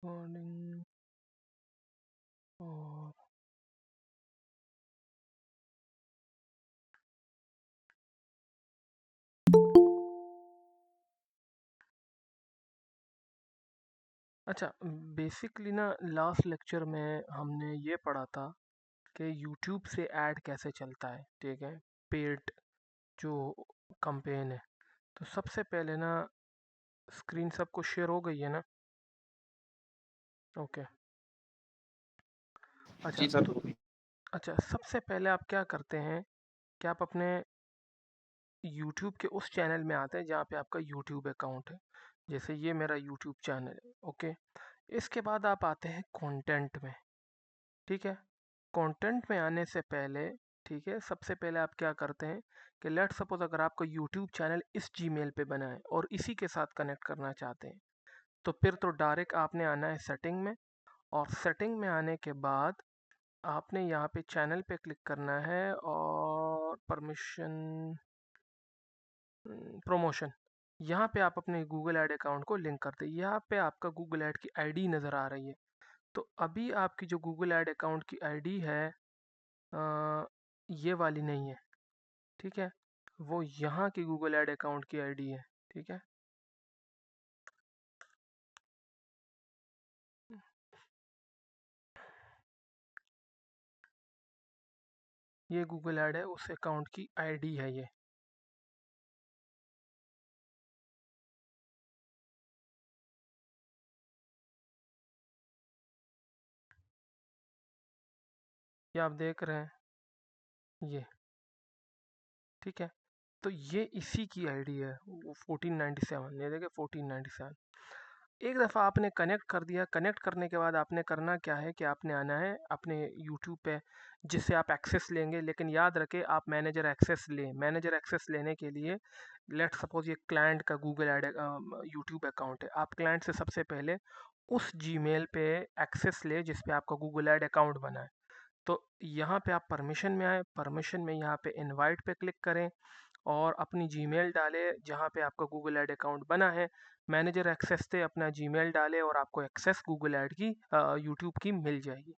Recording और अच्छा, basically ना लास्ट लेक्चर में हमने ये पढ़ा था कि यूट्यूब से ऐड कैसे चलता है, ठीक है, पेड जो कैंपेन है। तो सबसे पहले ना स्क्रीन सबको शेयर हो गई है ना? ओके। अच्छा जी सर। तो अच्छा, सबसे पहले आप क्या करते हैं कि आप अपने यूट्यूब के उस चैनल में आते हैं जहाँ पे आपका यूट्यूब अकाउंट है। जैसे ये मेरा यूट्यूब चैनल है, ओके। इसके बाद आप आते हैं कंटेंट में, ठीक है। कंटेंट में आने से पहले, ठीक है, सबसे पहले आप क्या करते हैं कि लेट सपोज अगर आपका यूट्यूब चैनल इस जीमेल पे बना है और इसी के साथ कनेक्ट करना चाहते हैं, तो फिर तो डायरेक्ट आपने आना है सेटिंग में, और सेटिंग में आने के बाद आपने यहाँ पे चैनल पे क्लिक करना है और परमिशन, प्रमोशन, यहाँ पे आप अपने गूगल ऐड अकाउंट को लिंक करते हैं। यहाँ पे आपका गूगल ऐड की आईडी नज़र आ रही है। तो अभी आपकी जो गूगल ऐड अकाउंट की आईडी है, अ, ये वाली नहीं है, ठीक है, वो यहाँ की गूगल ऐड अकाउंट की आईडी है, ठीक है। ये गूगल ऐड है, उस अकाउंट की आईडी है ये। ये आप देख रहे हैं ये, ठीक है। तो ये इसी की आईडी है, वो 1497, ये देखे 1497। एक दफ़ा आपने कनेक्ट कर दिया, कनेक्ट करने के बाद आपने करना क्या है कि आपने आना है अपने यूट्यूब पे, जिससे आप एक्सेस लेंगे। लेकिन याद रखें आप मैनेजर एक्सेस लें। मैनेजर एक्सेस लेने के लिए लेट सपोज ये क्लाइंट का गूगल ऐड यूट्यूब अकाउंट है, आप क्लाइंट से सबसे पहले उस जीमेल पे एक्सेस ले जिस पे आपका गूगल ऐड अकाउंट बना है। तो यहाँ पे आप परमिशन में आए, परमिशन में यहाँ पे इनवाइट पे क्लिक करें और अपनी जीमेल डालें जहाँ पे आपका गूगल ऐड अकाउंट बना है। मैनेजर एक्सेस से अपना जीमेल डालें और आपको एक्सेस गूगल ऐड की यूट्यूब की मिल जाएगी।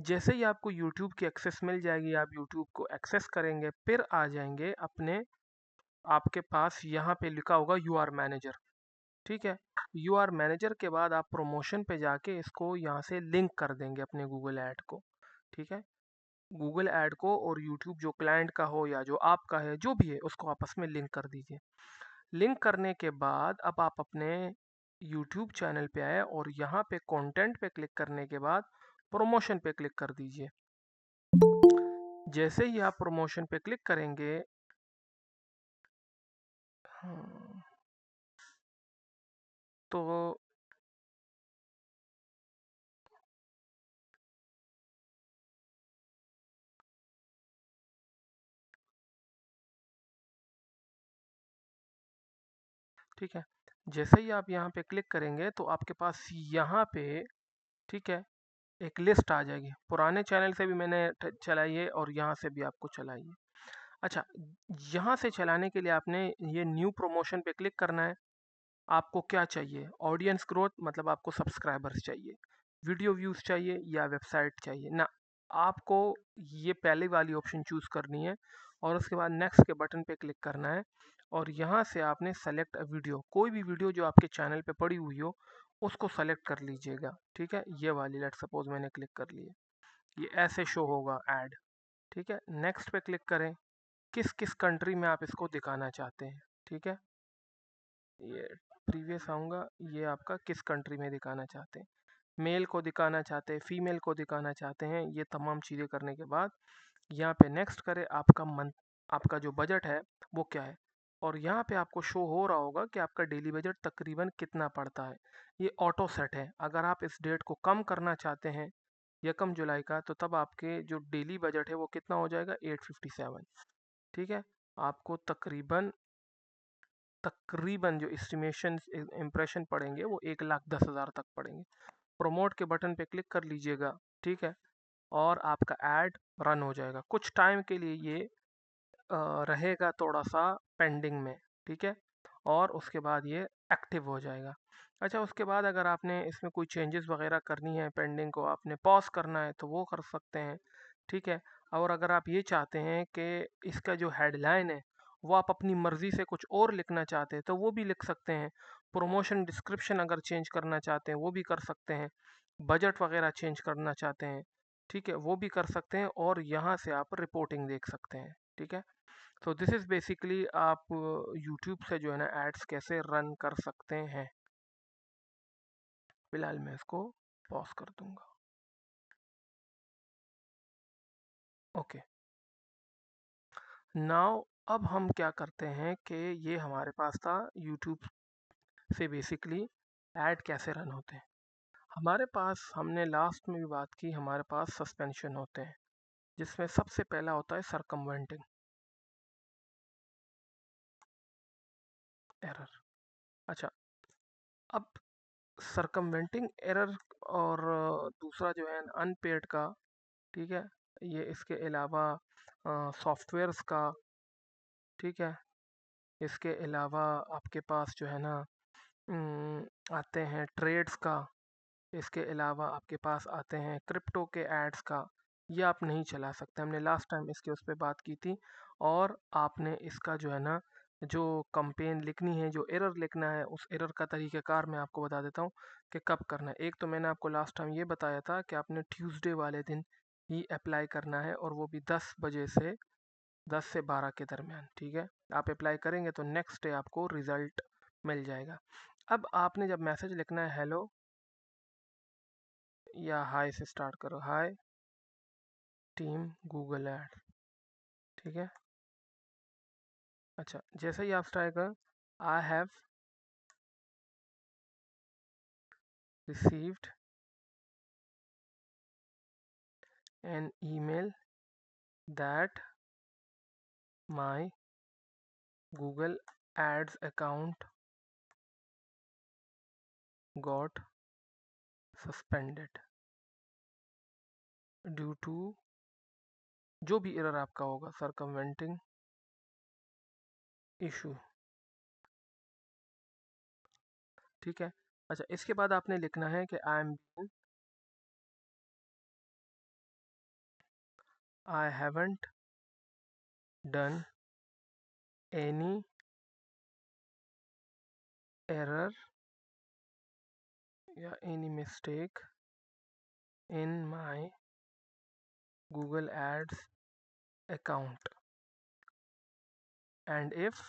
जैसे ही आपको यूट्यूब की एक्सेस मिल जाएगी, आप यूट्यूब को एक्सेस करेंगे, फिर आ जाएंगे अपने, आपके पास यहाँ पे लिखा होगा यू आर मैनेजर, ठीक है। यू आर मैनेजर के बाद आप प्रमोशन पे जाके इसको यहाँ से लिंक कर देंगे अपने गूगल ऐड को, ठीक है। गूगल ऐड को और यूट्यूब जो क्लाइंट का हो या जो आपका है, जो भी है, उसको आपस में लिंक कर दीजिए। लिंक करने के बाद अब आप अपने यूट्यूब चैनल पे आए और यहाँ पे कंटेंट पे क्लिक करने के बाद प्रमोशन पे क्लिक कर दीजिए। जैसे ही आप प्रमोशन पे क्लिक करेंगे, हाँ, तो ठीक है, जैसे ही आप यहाँ पे क्लिक करेंगे तो आपके पास यहाँ पे, ठीक है, एक लिस्ट आ जाएगी। पुराने चैनल से भी मैंने चलाई है और यहाँ से भी आपको चलाई है। अच्छा, यहाँ से चलाने के लिए आपने ये न्यू प्रमोशन पे क्लिक करना है। आपको क्या चाहिए? ऑडियंस ग्रोथ, मतलब आपको सब्सक्राइबर्स चाहिए, वीडियो व्यूज़ चाहिए या वेबसाइट चाहिए ना? आपको ये पहले वाली ऑप्शन चूज़ करनी है और उसके बाद नेक्स्ट के बटन पे क्लिक करना है और यहाँ से आपने सेलेक्ट अ वीडियो, कोई भी वीडियो जो आपके चैनल पे पड़ी हुई हो उसको सेलेक्ट कर लीजिएगा, ठीक है। ये वाली लेट सपोज मैंने क्लिक कर ली है, ये ऐसे शो होगा ऐड, ठीक है। नेक्स्ट पे क्लिक करें, किस किस कंट्री में आप इसको दिखाना चाहते हैं, ठीक है। ये प्रीवियस आऊँगा, ये आपका किस कंट्री में दिखाना चाहते हैं, मेल को दिखाना चाहते हैं, फीमेल को दिखाना चाहते हैं, ये तमाम चीज़ें करने के बाद यहाँ पे नेक्स्ट करें। आपका मंथ, आपका जो बजट है वो क्या है, और यहाँ पे आपको शो हो रहा होगा कि आपका डेली बजट तकरीबन कितना पड़ता है। ये ऑटो सेट है, अगर आप इस डेट को कम करना चाहते हैं 1 जुलाई का, तो तब आपके जो डेली बजट है वो कितना हो जाएगा, 857, ठीक है। आपको तकरीबन तकरीबन जो एस्टिमेशन इम्प्रेशन पड़ेंगे वो 1,10,000 तक पड़ेंगे। प्रमोट के बटन पे क्लिक कर लीजिएगा, ठीक है, और आपका ऐड रन हो जाएगा। कुछ टाइम के लिए ये रहेगा थोड़ा सा पेंडिंग में, ठीक है, और उसके बाद ये एक्टिव हो जाएगा। अच्छा, उसके बाद अगर आपने इसमें कोई चेंजेस वगैरह करनी है, पेंडिंग को आपने पॉज करना है तो वो कर सकते हैं, ठीक है। और अगर आप ये चाहते हैं कि इसका जो हेडलाइन है वो आप अपनी मर्ज़ी से कुछ और लिखना चाहते हैं तो वो भी लिख सकते हैं। प्रमोशन डिस्क्रिप्शन अगर चेंज करना चाहते हैं वो भी कर सकते हैं। बजट वगैरह चेंज करना चाहते हैं, ठीक है, वो भी कर सकते हैं और यहाँ से आप रिपोर्टिंग देख सकते हैं, ठीक है। तो दिस इज़ बेसिकली आप यूट्यूब से जो है ना एड्स कैसे रन कर सकते हैं। फिलहाल मैं इसको पॉज कर दूंगा। ओके, नाउ अब हम क्या करते हैं कि ये हमारे पास था यूट्यूब से बेसिकली ऐड कैसे रन होते हैं। हमारे पास हमने लास्ट में भी बात की, हमारे पास सस्पेंशन होते हैं जिसमें सबसे पहला होता है सरकमवेंटिंग एरर। अच्छा, अब सरकमवेंटिंग एरर और दूसरा जो है अनपेड का, ठीक है, ये इसके अलावा सॉफ्टवेयर्स का, ठीक है, इसके अलावा आपके पास जो है ना आते हैं ट्रेड्स का, इसके अलावा आपके पास आते हैं क्रिप्टो के एड्स का। ये आप नहीं चला सकते, हमने लास्ट टाइम इसके उस पर बात की थी। और आपने इसका जो है ना जो कंपेन लिखनी है, जो एरर लिखना है, उस एरर का तरीक़ाकार मैं आपको बता देता हूँ कि कब करना है। एक तो मैंने आपको लास्ट टाइम ये बताया था कि आपने ट्यूसडे वाले दिन ही अप्लाई करना है और वो भी 10 बजे से 10 से 12 के दरमियान, ठीक है। आप अप्लाई करेंगे तो नेक्स्ट डे आपको रिज़ल्ट मिल जाएगा। अब आपने जब मैसेज लिखना है हेलो या हाय से स्टार्ट करो, हाय टीम गूगल ऐड, ठीक है। अच्छा, जैसे ही आप स्टार्ट करें, I have received an email that my Google ads account got suspended due to जो भी एरर आपका होगा, सरकमवेंटिंग इशू, ठीक है। अच्छा, इसके बाद आपने लिखना है कि I haven't done any error या any mistake in my Google Ads account, and if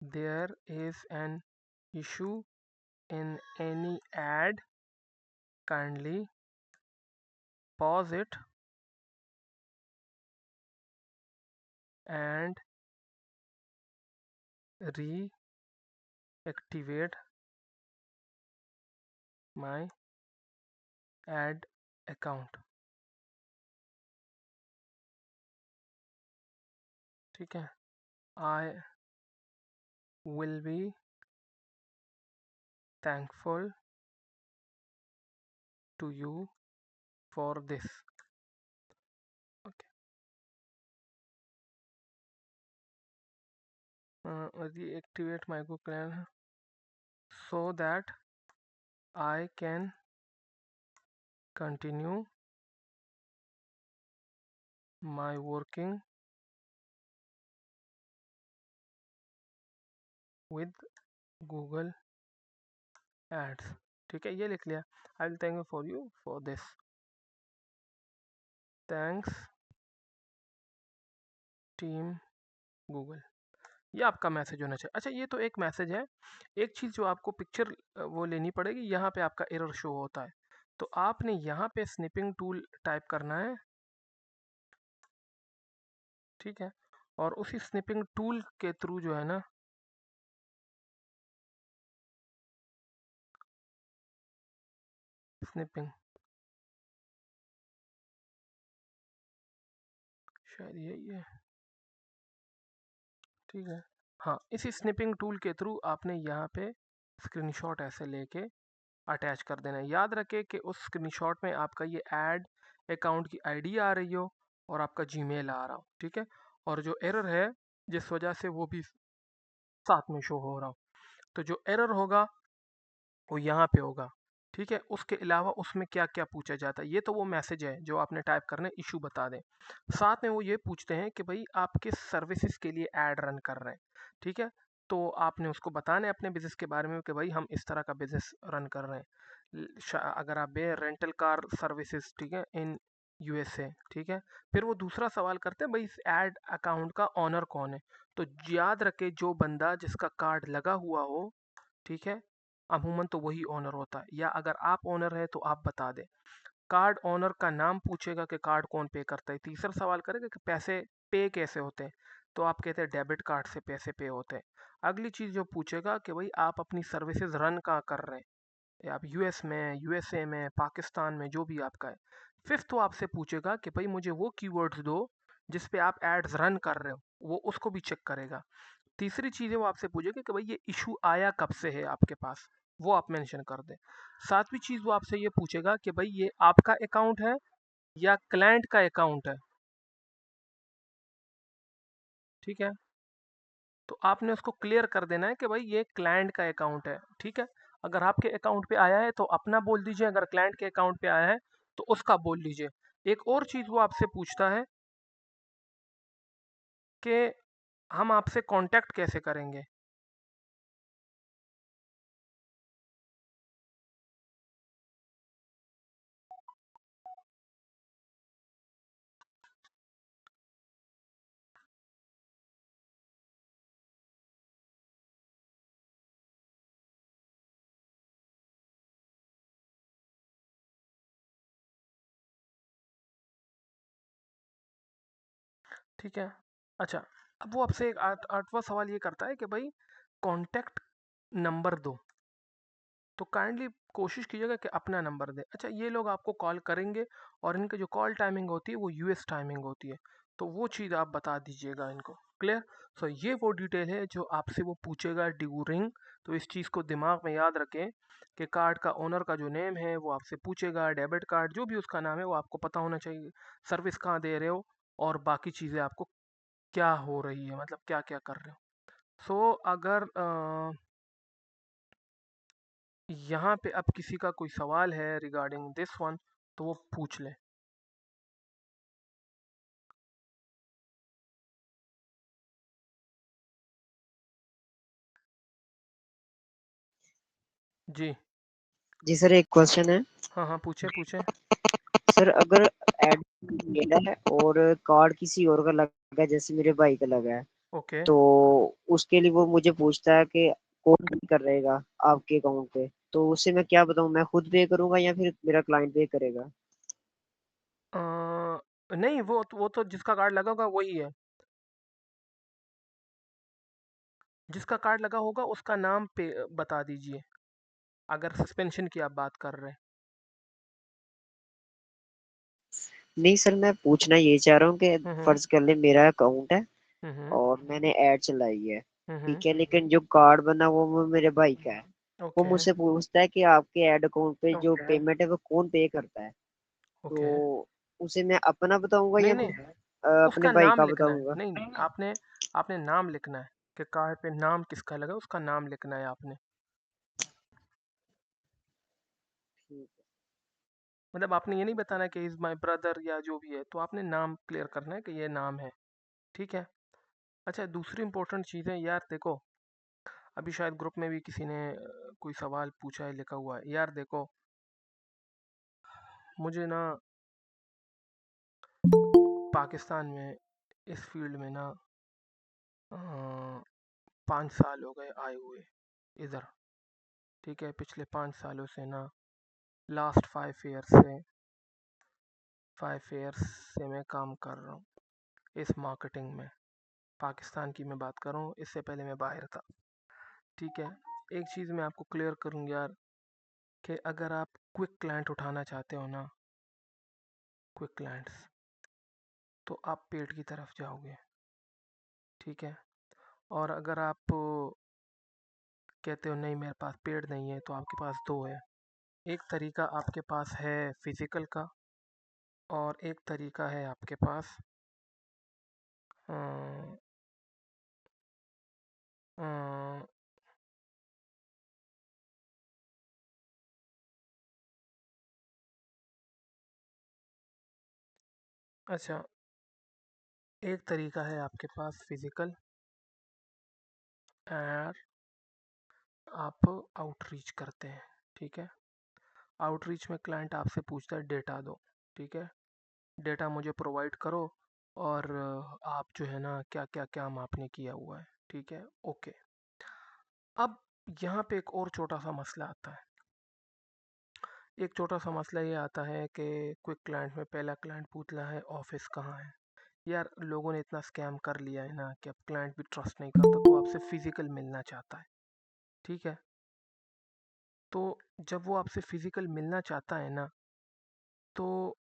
there is an issue in any ad, kindly pause it and reactivate my ad account, ठीक है। I will be thankful to you for this, okay. Reactivate my Google Ad so that I can continue my working with Google Ads, ठीक है, ये लिख लिया। I will thank you for this, thanks team Google. ये आपका message होना चाहिए। अच्छा, ये तो एक मैसेज है। एक चीज़ जो आपको पिक्चर वो लेनी पड़ेगी, यहाँ पे आपका एरर शो होता है तो आपने यहाँ पे स्निपिंग टूल टाइप करना है, ठीक है। और उसी स्निपिंग टूल के थ्रू जो है ना स्निपिंग, शायद यही है, ठीक है। हाँ, इसी स्निपिंग टूल के थ्रू आपने यहाँ पे स्क्रीनशॉट ऐसे लेके अटैच कर देना है। याद रखें कि उस स्क्रीनशॉट में आपका ये ऐड अकाउंट की आईडी आ रही हो और आपका जीमेल आ रहा हो, ठीक है। और जो एरर है जिस वजह से वो भी साथ में शो हो रहा हो। तो जो एरर होगा वो यहाँ पे होगा, ठीक है। उसके अलावा उसमें क्या क्या पूछा जाता है, ये तो वो मैसेज है जो आपने टाइप करना है, इशू बता दें। साथ में वो ये पूछते हैं कि भाई आप किस सर्विसेज के लिए ऐड रन कर रहे हैं, ठीक है। तो आपने उसको बताना है अपने बिजनेस के बारे में कि भाई हम इस तरह का बिजनेस रन कर रहे हैं। अगर आप रेंटल कार सर्विसेज, ठीक है, इन यूएसए, ठीक है। फिर वो दूसरा सवाल करते हैं भाई इस ऐड अकाउंट का ऑनर कौन है। तो याद रखे जो बंदा जिसका कार्ड लगा हुआ हो, ठीक है, अमूमन तो वही ओनर होता है, या अगर आप ओनर है तो आप बता दें। कार्ड ओनर का नाम पूछेगा कि कार्ड कौन पे करता है। तीसरा सवाल करेगा कि पैसे पे कैसे होते हैं, तो आप कहते हैं डेबिट कार्ड से पैसे पे होते हैं। अगली चीज़ जो पूछेगा कि भाई आप अपनी सर्विसेज रन कहाँ कर रहे हैं, या आप यूएस में, यूएसए में, पाकिस्तान में, जो भी आपका है। फिफ्थ वो आपसे पूछेगा कि भाई मुझे वो कीवर्ड्स दो जिस पे आप एड्स रन कर रहे हो, वो उसको भी चेक करेगा। तीसरी चीज़ है वो आपसे पूछेगा कि भाई ये इशू आया कब से है आपके पास, वो आप मेंशन कर दें। सातवीं चीज़ वो आपसे ये पूछेगा कि भाई ये आपका अकाउंट है या क्लाइंट का अकाउंट है, ठीक है। तो आपने उसको क्लियर कर देना है कि भाई ये क्लाइंट का अकाउंट है, ठीक है। अगर आपके अकाउंट पे आया है तो अपना बोल दीजिए, अगर क्लाइंट के अकाउंट पे आया है तो उसका बोल लीजिए। एक और चीज़ वो आपसे पूछता है कि हम आपसे कांटेक्ट कैसे करेंगे। ठीक है। अच्छा, अब वो आपसे एक आठवां सवाल ये करता है कि भाई कांटेक्ट नंबर दो। तो काइंडली कोशिश कीजिएगा कि अपना नंबर दें। अच्छा, ये लोग आपको कॉल करेंगे और इनकी जो कॉल टाइमिंग होती है वो यूएस टाइमिंग होती है, तो वो चीज़ आप बता दीजिएगा इनको। क्लियर। सो ये वो डिटेल है जो आपसे वो पूछेगा ड्यूरिंग। तो इस चीज़ को दिमाग में याद रखें कि कार्ड का ओनर का जो नेम है वो आपसे पूछेगा, डेबिट कार्ड जो भी उसका नाम है वो आपको पता होना चाहिए, सर्विस कहाँ दे रहे हो, और बाकी चीज़ें आपको क्या हो रही है, मतलब क्या क्या कर रहे हो। सो अगर यहाँ पे अब किसी का कोई सवाल है रिगार्डिंग दिस वन तो वो पूछ ले। जी। जी सर, एक क्वेश्चन है। हाँ हाँ, पूछे पूछे। सर, अगर एड मेरा है और कार्ड किसी और का लगा है, जैसे मेरे भाई का लगा है, ओके। तो उसके लिए वो मुझे पूछता है कि कौन पे कर रहेगा आपके अकाउंट पे, तो उससे मैं क्या बताऊं, मैं खुद पे करूंगा या फिर मेरा क्लाइंट पे करेगा? नहीं, वो तो जिसका कार्ड लगा होगा वही है। जिसका कार्ड लगा होगा उसका नाम पे बता दीजिए, अगर सस्पेंशन की आप बात कर रहे हैं। नहीं सर, मैं पूछना ये चाह रहा हूँ कि हम्म। फर्ज कर ले मेरा अकाउंट है हम्म। और मैंने ऐड चलाई है, हम्म। ठीक है, लेकिन जो कार्ड बना वो मेरे भाई का है। वो ओके। मुझसे पूछता है कि आपके ऐड अकाउंट पे जो ओके। पेमेंट है वो कौन पे करता है, ओके। तो उसे मैं अपना बताऊंगा नहीं या नहीं, फिर अपने उसका भाई नाम का लिखना है। बताऊंगा? नहीं नहीं, आपने आपने नाम लिखना है कि कार्ड पे नाम किसका लगा, उसका नाम लिखना है आपने। ठीक मतलब आपने ये नहीं बताना कि इज़ माय ब्रदर या जो भी है, तो आपने नाम क्लियर करना है कि ये नाम है, ठीक है। अच्छा, दूसरी इंपॉर्टेंट चीज़ है यार, देखो अभी शायद ग्रुप में भी किसी ने कोई सवाल पूछा है, लिखा हुआ है यार। देखो मुझे ना पाकिस्तान में इस फील्ड में ना 5 साल हो गए आए हुए इधर, ठीक है। पिछले 5 सालों से ना, लास्ट 5 ईयर्स से मैं काम कर रहा हूँ इस मार्केटिंग में। पाकिस्तान की मैं बात कर रहा हूँ, इससे पहले मैं बाहर था, ठीक है। एक चीज़ मैं आपको क्लियर करूँ यार, कि अगर आप क्विक क्लाइंट उठाना चाहते हो ना, क्विक क्लाइंट्स, तो आप पेड की तरफ जाओगे, ठीक है। और अगर आप कहते हो नहीं मेरे पास पेड नहीं है, तो आपके पास दो है। एक तरीका आपके पास है फिजिकल का, और एक तरीका है आपके पास अ, अच्छा, एक तरीका है आपके पास फिजिकल, और आप आउटरीच करते हैं, ठीक है। आउटरीच में क्लाइंट आपसे पूछता है डेटा दो, ठीक है। डेटा मुझे प्रोवाइड करो, और आप जो है ना क्या क्या काम आपने किया हुआ है, ठीक है, ओके। अब यहाँ पे एक और छोटा सा मसला आता है। एक छोटा सा मसला ये आता है कि क्विक क्लाइंट में पहला क्लाइंट पूछता है ऑफिस कहाँ है। यार लोगों ने इतना स्कैम कर लिया है ना कि अब क्लाइंट भी ट्रस्ट नहीं करता, तो आपसे फिजिकल मिलना चाहता है, ठीक है। तो जब वो आपसे फिजिकल मिलना चाहता है ना, तो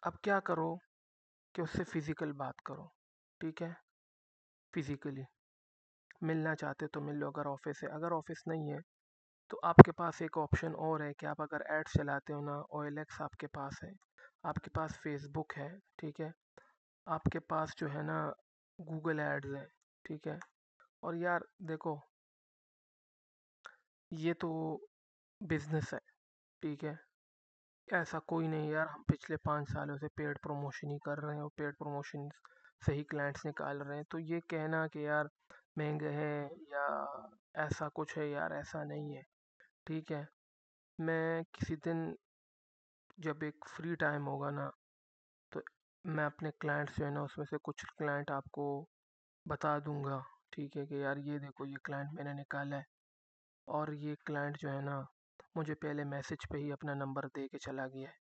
अब क्या करो कि उससे फिजिकल बात करो, ठीक है। फिजिकली मिलना चाहते तो मिल लो, अगर ऑफिस है। अगर ऑफिस नहीं है तो आपके पास एक ऑप्शन और है कि आप अगर एड्स चलाते हो ना, OLX आपके पास है, आपके पास फेसबुक है, ठीक है, आपके पास जो है ना गूगल एड्स है, ठीक है। और यार देखो, ये तो बिजनेस है, ठीक है। ऐसा कोई नहीं यार, हम पिछले 5 सालों से पेड प्रमोशन ही कर रहे हैं और पेड प्रमोशन से ही क्लाइंट्स निकाल रहे हैं। तो ये कहना कि यार महंगे हैं या ऐसा कुछ है, यार ऐसा नहीं है, ठीक है। मैं किसी दिन जब एक फ्री टाइम होगा ना, तो मैं अपने क्लाइंट्स जो है ना उसमें से कुछ क्लाइंट आपको बता दूंगा, ठीक है, कि यार ये देखो ये क्लाइंट मैंने निकाला है, और ये क्लाइंट जो है ना मुझे पहले मैसेज पे ही अपना नंबर दे के चला गया है,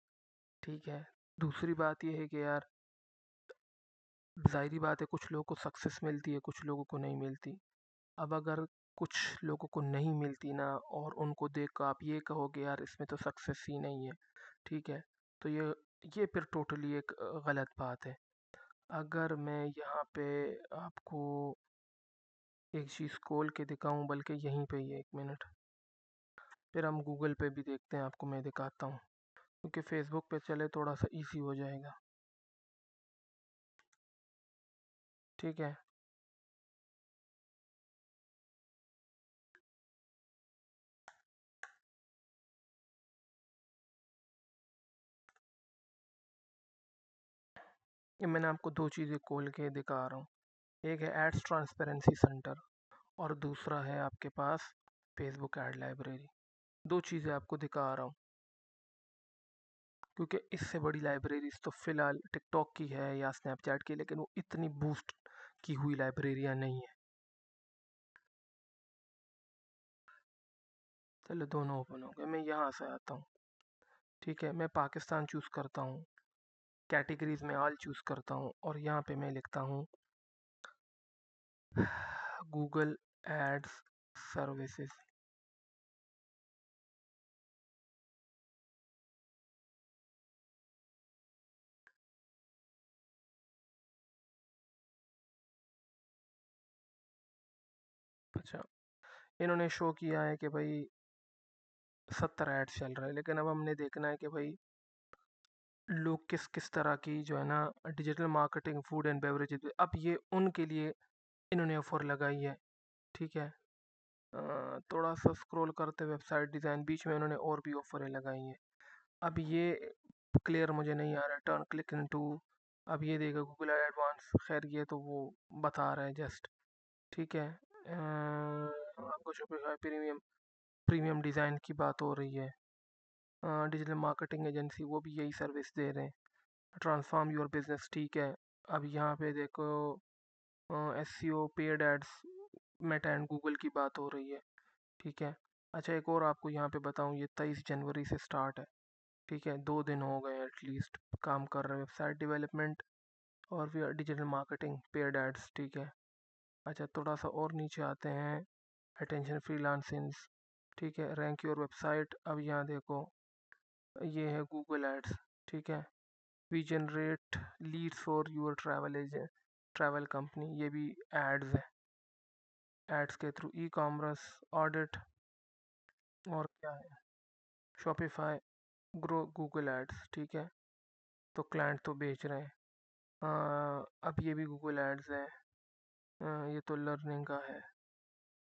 ठीक है। दूसरी बात ये है कि यार ज़ाहिरी बात है, कुछ लोगों को सक्सेस मिलती है, कुछ लोगों को नहीं मिलती। अब अगर कुछ लोगों को नहीं मिलती ना, और उनको देख कर आप ये कहोगे यार इसमें तो सक्सेस ही नहीं है, ठीक है, तो ये फिर टोटली एक गलत बात है। अगर मैं यहाँ पे आपको एक चीज़ खोल के दिखाऊं, बल्कि यहीं पे ही है, 1 मिनट, फिर हम गूगल पे भी देखते हैं, आपको मैं दिखाता हूँ, क्योंकि फेसबुक पे चले थोड़ा सा इजी हो जाएगा, ठीक है। ये मैंने आपको दो चीज़ें खोल के दिखा रहा हूँ। एक है एड्स ट्रांसपेरेंसी सेंटर, और दूसरा है आपके पास फेसबुक ऐड लाइब्रेरी। दो चीज़ें आपको दिखा रहा हूँ, क्योंकि इससे बड़ी लाइब्रेरीज तो फ़िलहाल टिकटॉक की है या स्नैपचैट की, लेकिन वो इतनी बूस्ट की हुई लाइब्रेरियाँ नहीं है। चलो दोनों ओपन हो गए, मैं यहाँ से आता हूँ, ठीक है। मैं पाकिस्तान चूज़ करता हूँ, कैटेगरीज में ऑल चूज़ करता हूँ, और यहाँ पे मैं लिखता हूँ गूगल एड्स सर्विसेज। अच्छा, इन्होंने शो किया है कि भाई 70 एड्स चल रहा है, लेकिन अब हमने देखना है कि भाई लोग किस किस तरह की जो है ना digital marketing, food and beverages, अब ये उनके लिए इन्होंने ऑफर लगाई है, ठीक है। थोड़ा सा स्क्रॉल करते वेबसाइट डिज़ाइन, बीच में इन्होंने और भी ऑफरें लगाई हैं। अब ये क्लियर मुझे नहीं आ रहा, टर्न क्लिक इनटू, अब ये देगा गूगल एडवांस, खैर ये तो वो बता रहा है जस्ट, ठीक है। आपको शोपिफाई प्रीमियम, प्रीमियम डिज़ाइन की बात हो रही है। डिजिटल मार्केटिंग एजेंसी, वो भी यही सर्विस दे रहे हैं। ट्रांसफॉर्म योर बिजनेस, ठीक है। अब यहाँ पे देखो SEO paid ads, Meta and Google की बात हो रही है, ठीक है। अच्छा, एक और आपको यहाँ पे बताऊँ, ये 23 जनवरी से स्टार्ट है, ठीक है। 2 दिन हो गए एटलीस्ट काम कर रहे हैं, वेबसाइट डेवलपमेंट और फिर डिजिटल मार्केटिंग पेड एड्स, ठीक है। अच्छा, थोड़ा सा और नीचे आते हैं, अटेंशन फ्रीलांसिंग्स, ठीक है, रैंक योर वेबसाइट। अब यहाँ देखो, ये है गूगल एड्स, ठीक है। We generate leads for your travel agent, travel company, ये भी एड्स है, एड्स के थ्रू ई कॉमर्स ऑडिट, और क्या है, शॉपिफाई, ग्रो गूगल एड्स, ठीक है। तो क्लाइंट तो बेच रहे हैं। अब ये भी गूगल एड्स है, ये तो लर्निंग का है।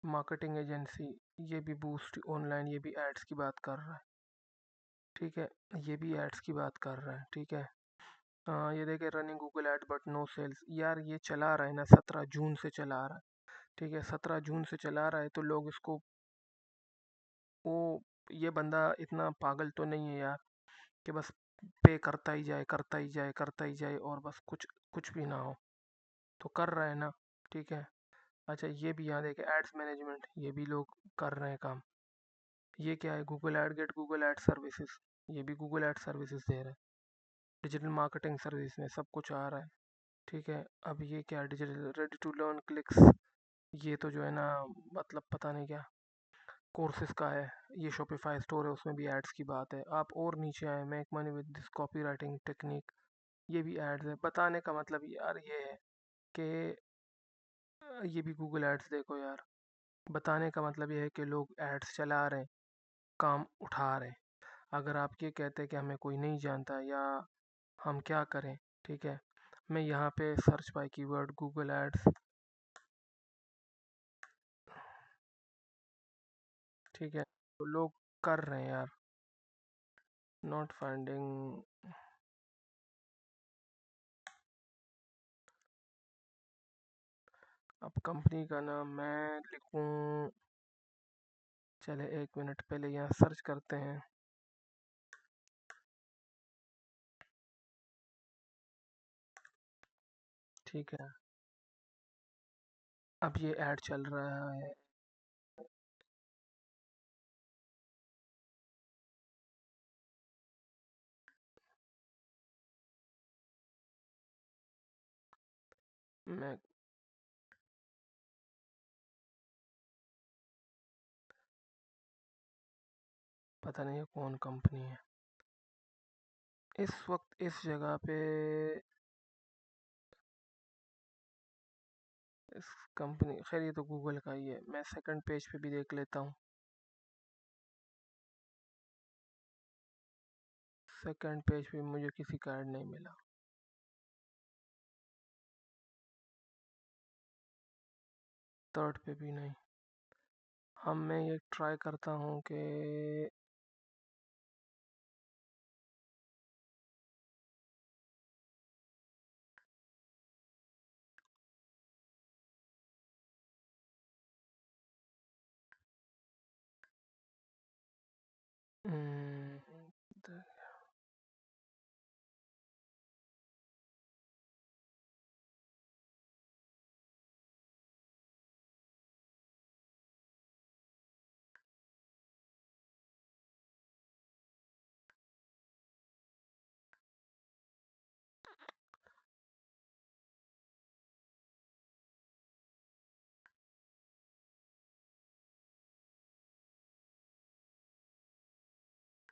मार्केटिंग एजेंसी, ये भी बूस्ट ऑनलाइन, ये भी एड्स की बात कर रहा है। ठीक है, ये भी एड्स की बात कर रहा है। ठीक है, ये देखे running Google ad but no sales. यार ये चला रहा है ना, 17 जून से चला रहा है। ठीक है, 17 जून से चला रहा है तो लोग इसको, वो, ये बंदा इतना पागल तो नहीं है यार कि बस पे करता ही जाए, करता ही जाए, करता ही जाए और बस कुछ कुछ भी ना हो। तो कर रहा है ना। ठीक है। अच्छा, ये भी याद है कि एड्स मैनेजमेंट, ये भी लोग कर रहे हैं काम। ये क्या है, Google ad get, Google ad services, ये भी गूगल एड सर्विसेज दे रहा है। डिजिटल मार्केटिंग सर्विस में सब कुछ आ रहा है। ठीक है, अब ये क्या, digital ready to learn clicks, ये तो जो है ना, मतलब पता नहीं क्या कोर्सेज का है। ये शॉपिफाई स्टोर है, उसमें भी एड्स की बात है। आप और नीचे आए, make money with this copy writing technique, ये भी एड्स है। बताने का मतलब यार ये है कि ये भी गूगल एड्स देखो यार। बताने का मतलब ये है कि लोग एड्स चला रहे हैं, काम उठा रहे हैं। अगर आप ये कहते हैं कि हमें कोई नहीं जानता या हम क्या करें। ठीक है, मैं यहाँ पे search by keyword Google ads, ठीक है, तो लोग कर रहे हैं यार। नॉट फाइंडिंग, अब कंपनी का नाम मैं लिखूं, चले 1 मिनट पहले यहाँ सर्च करते हैं। ठीक है, अब ये ऐड चल रहा है। मैं, पता नहीं कौन कंपनी है इस वक्त इस जगह पे। इस कंपनी, खैर ये तो गूगल का ही है। मैं सेकंड पेज पे भी देख लेता हूँ। सेकंड पेज पे मुझे किसी का ऐड नहीं मिला। थर्ड पे भी नहीं। हम, मैं ये ट्राई करता हूँ कि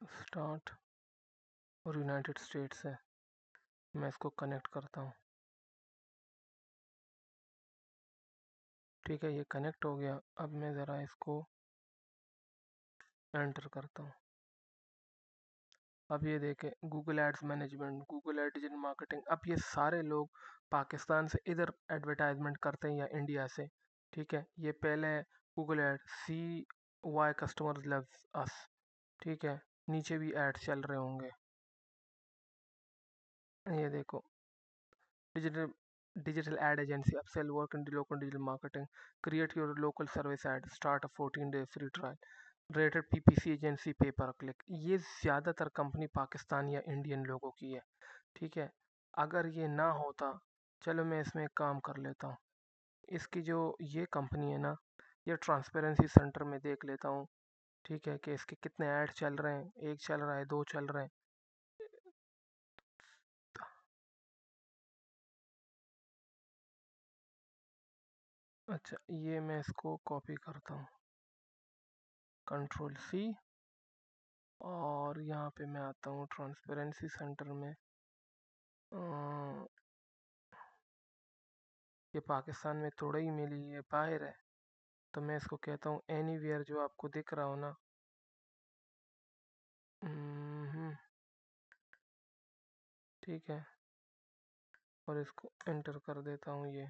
स्टार्ट और यूनाइटेड स्टेट्स है। मैं इसको कनेक्ट करता हूँ। ठीक है, ये कनेक्ट हो गया। अब मैं ज़रा इसको एंटर करता हूँ। अब ये देखें, Google ads management, Google ad digital marketing. अब ये सारे लोग पाकिस्तान से इधर एडवर्टाइजमेंट करते हैं या इंडिया से। ठीक है, ये पहले गूगल एड, सी वाई कस्टमर्स लव अस। ठीक है, नीचे भी एड्स चल रहे होंगे। ये देखो, digital digital ad agency, upsell work in local digital marketing, create your local service ad, start a 14 day free trial, rated PPC agency, pay per click. ये ज़्यादातर कंपनी पाकिस्तान या इंडियन लोगों की है। ठीक है, अगर ये ना होता, चलो मैं इसमें एक काम कर लेता हूँ। इसकी जो ये कंपनी है ना, ये ट्रांसपेरेंसी सेंटर में देख लेता हूँ। ठीक है, कि इसके कितने ऐड चल रहे हैं, एक चल रहा है, दो चल रहे हैं। अच्छा, ये मैं इसको कॉपी करता हूँ, कंट्रोल सी, और यहाँ पे मैं आता हूँ ट्रांसपेरेंसी सेंटर में। ये पाकिस्तान में थोड़ा ही मिली है, बाहर है। तो मैं इसको कहता हूँ एनीवेयर, जो आपको दिख रहा हो ना। हम्म, ठीक है, और इसको एंटर कर देता हूँ ये।